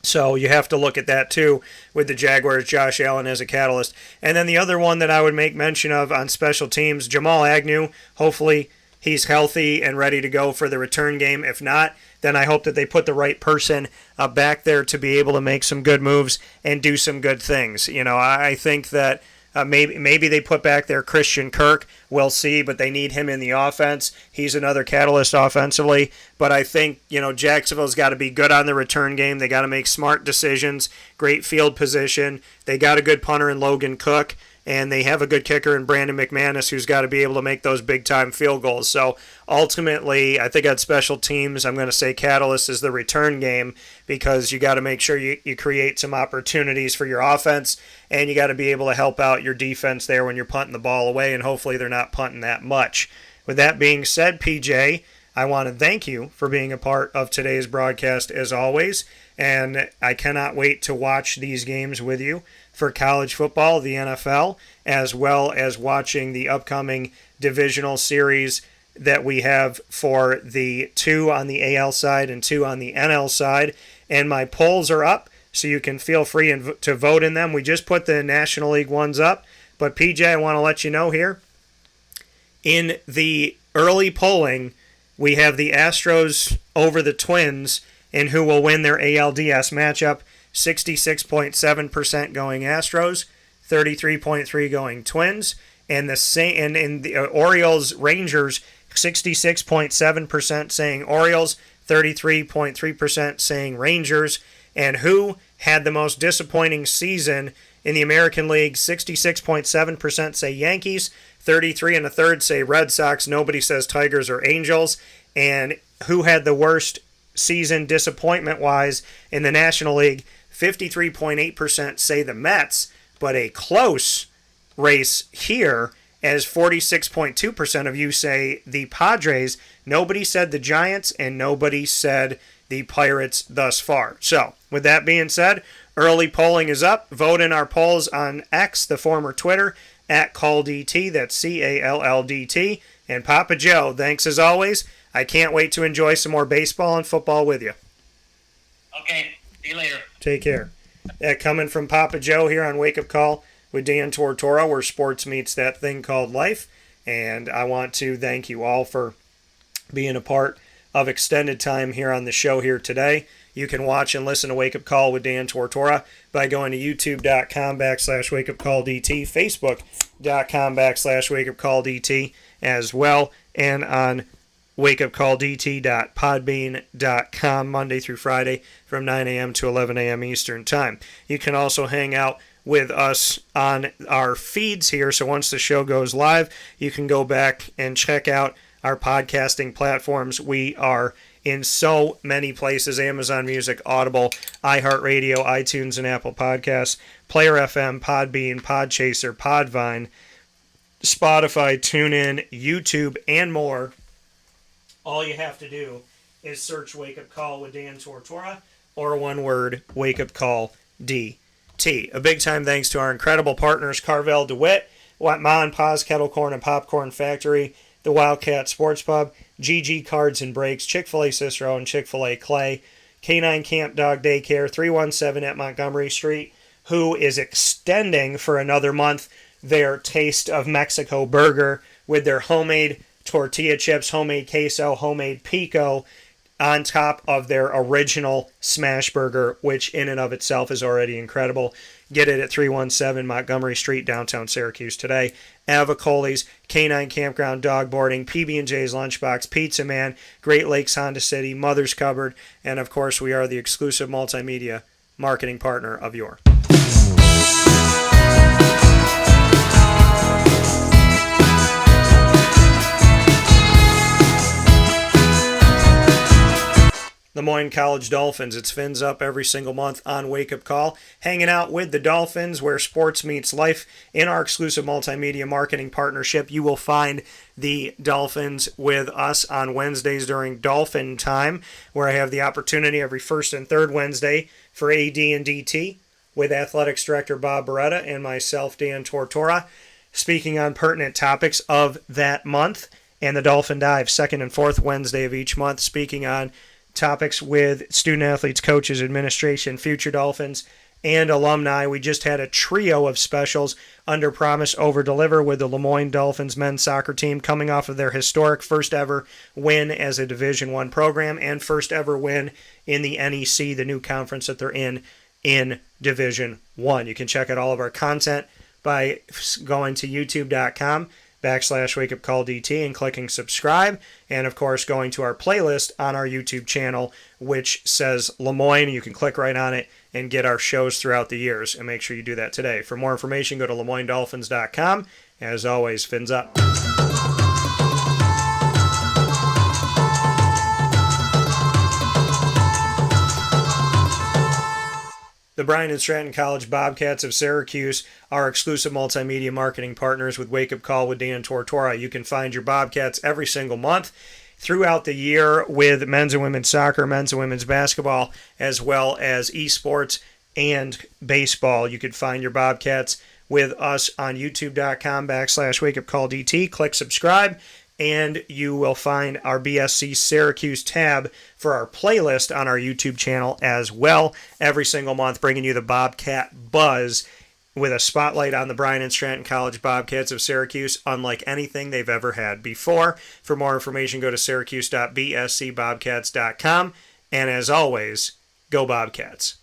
So you have to look at that too with the Jaguars, Josh Allen as a catalyst. And then the other one that I would make mention of on special teams, Jamal Agnew. Hopefully he's healthy and ready to go for the return game. If not, then I hope that they put the right person back there to be able to make some good moves and do some good things. I think that maybe they put back there Christian Kirk. We'll see, but they need him in the offense. He's another catalyst offensively. But I think, Jacksonville's got to be good on the return game. They got to make smart decisions, great field position. They got a good punter in Logan Cook, and they have a good kicker in Brandon McManus, who's got to be able to make those big-time field goals. So ultimately, I think on special teams, I'm going to say catalyst is the return game, because you got to make sure you create some opportunities for your offense, and you got to be able to help out your defense there when you're punting the ball away, and hopefully they're not punting that much. With that being said, PJ, I want to thank you for being a part of today's broadcast as always, and I cannot wait to watch these games with you for college football, the NFL, as well as watching the upcoming divisional series that we have for the 2 on the AL side and 2 on the NL side. And my polls are up, so you can feel free to vote in them. We just put the National League ones up, but PJ, I want to let you know here, in the early polling, we have the Astros over the Twins in who will win their ALDS matchup. 66.7% going Astros, 33.3% going Twins, and in the Orioles Rangers, 66.7% saying Orioles, 33.3% saying Rangers. And who had the most disappointing season in the American League? 66.7% say Yankees, 33 1/3 say Red Sox. Nobody says Tigers or Angels. And who had the worst season disappointment-wise in the National League? 53.8% say the Mets, but a close race here, as 46.2% of you say the Padres. Nobody said the Giants, and nobody said the Pirates thus far. So, with that being said, early polling is up. Vote in our polls on X, the former Twitter, at CallDT. That's CALLDT. And Papa Joe, thanks as always. I can't wait to enjoy some more baseball and football with you. Okay, see you later. Take care. Coming from Papa Joe here on Wake Up Call with Dan Tortora, where sports meets that thing called life. And I want to thank you all for being a part of extended time here on the show here today. You can watch and listen to Wake Up Call with Dan Tortora by going to youtube.com/wakeupcalldt, facebook.com/wakeupcalldt as well, and on wakeupcalldt.podbean.com Monday through Friday from 9 a.m. to 11 a.m. Eastern Time. You can also hang out with us on our feeds here, so once the show goes live, you can go back and check out our podcasting platforms. We are in so many places: Amazon Music, Audible, iHeartRadio, iTunes, and Apple Podcasts, Player FM, Podbean, Podchaser, Podvine, Spotify, TuneIn, YouTube, and more. All you have to do is search Wake Up Call with Dan Tortora, or one word, Wake Up Call DT. A big time thanks to our incredible partners, Carvel DeWitt, Ma and Pa's Kettle Corn and Popcorn Factory, the Wildcat Sports Pub, GG Cards and Breaks, Chick-fil-A Cicero, and Chick-fil-A Clay, Canine Camp Dog Daycare, 317 at Montgomery Street, who is extending for another month their Taste of Mexico burger with their homemade tortilla chips, homemade queso, homemade pico, on top of their original smash burger, which in and of itself is already incredible. Get it at 317 Montgomery Street, downtown Syracuse today. Avicoli's, Canine Campground Dog Boarding, PB&J's Lunchbox, Pizza Man, Great Lakes Honda City, Mother's Cupboard, and of course we are the exclusive multimedia marketing partner of your Lemoyne College Dolphins. It's Fins Up every single month on Wake Up Call, hanging out with the Dolphins where sports meets life. In our exclusive multimedia marketing partnership, you will find the Dolphins with us on Wednesdays during Dolphin Time, where I have the opportunity every first and third Wednesday for AD and DT with Athletics Director Bob Beretta and myself, Dan Tortora, speaking on pertinent topics of that month, and the Dolphin Dive, second and fourth Wednesday of each month, speaking on topics with student athletes, coaches, administration, future Dolphins, and alumni. We just had a trio of specials, under promise, over deliver, with the Lemoyne Dolphins men's soccer team coming off of their historic first ever win as a Division I program and first ever win in the NEC, the new conference that they're in Division I. You can check out all of our content by going to youtube.com/wakeupcalldt and clicking subscribe, and of course going to our playlist on our YouTube channel which says Lemoyne. You can click right on it and get our shows throughout the years, and make sure you do that today. For more information, go to LemoyneDolphins.com. As always, fins up. The Bryan and Stratton College Bobcats of Syracuse are exclusive multimedia marketing partners with Wake Up Call with Dan Tortora. You can find your Bobcats every single month throughout the year with men's and women's soccer, men's and women's basketball, as well as esports and baseball. You can find your Bobcats with us on youtube.com/wakeupcalldt. Click subscribe, and you will find our BSC Syracuse tab for our playlist on our YouTube channel as well. Every single month, bringing you the Bobcat buzz with a spotlight on the Bryan and Stratton College Bobcats of Syracuse, unlike anything they've ever had before. For more information, go to syracuse.bscbobcats.com. And as always, go Bobcats.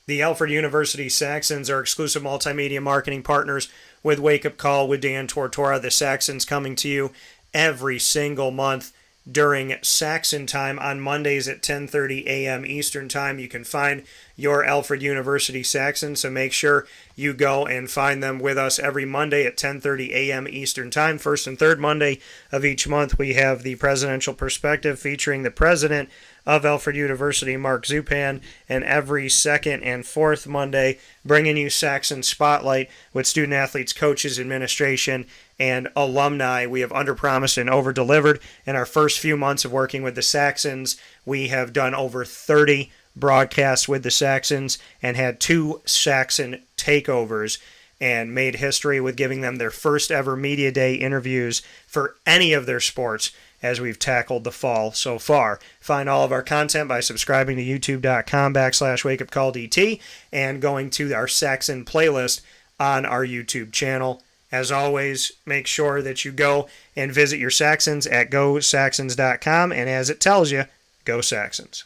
The Alfred University Saxons are exclusive multimedia marketing partners with Wake Up Call with Dan Tortora. The Saxons coming to you every single month during Saxon time on Mondays at 10:30 a.m. Eastern Time. You can find your Alfred University Saxons. So make sure you go and find them with us every Monday at 10:30 a.m. Eastern Time. First and third Monday of each month, we have the Presidential Perspective featuring the president of Alfred University, Mark Zupan, and every second and fourth Monday, bringing you Saxon Spotlight with student athletes, coaches, administration, and alumni. We have underpromised and over-delivered. In our first few months of working with the Saxons, we have done over 30 broadcasts with the Saxons and had 2 Saxon takeovers and made history with giving them their first ever media day interviews for any of their sports as we've tackled the fall so far. Find all of our content by subscribing to youtube.com/wakeupcalldt and going to our Saxon playlist on our YouTube channel. As always, make sure that you go and visit your Saxons at gosaxons.com, and as it tells you, go Saxons.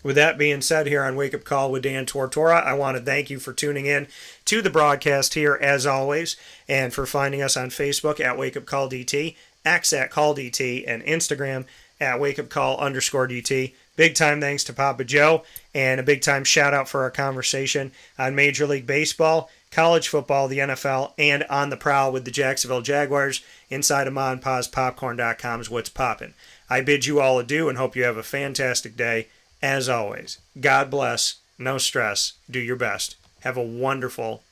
With that being said, here on Wake Up Call with Dan Tortora, I want to thank you for tuning in to the broadcast here, as always, and for finding us on Facebook at Wake Up Call DT, X at Call DT, and Instagram at Wake Up Call _DT. Big time thanks to Papa Joe, and a big time shout out for our conversation on Major League Baseball, college football, the NFL, and on the prowl with the Jacksonville Jaguars inside of Ma and Pa's Popcorn.com's What's Poppin'. I bid you all adieu and hope you have a fantastic day. As always, God bless, no stress, do your best. Have a wonderful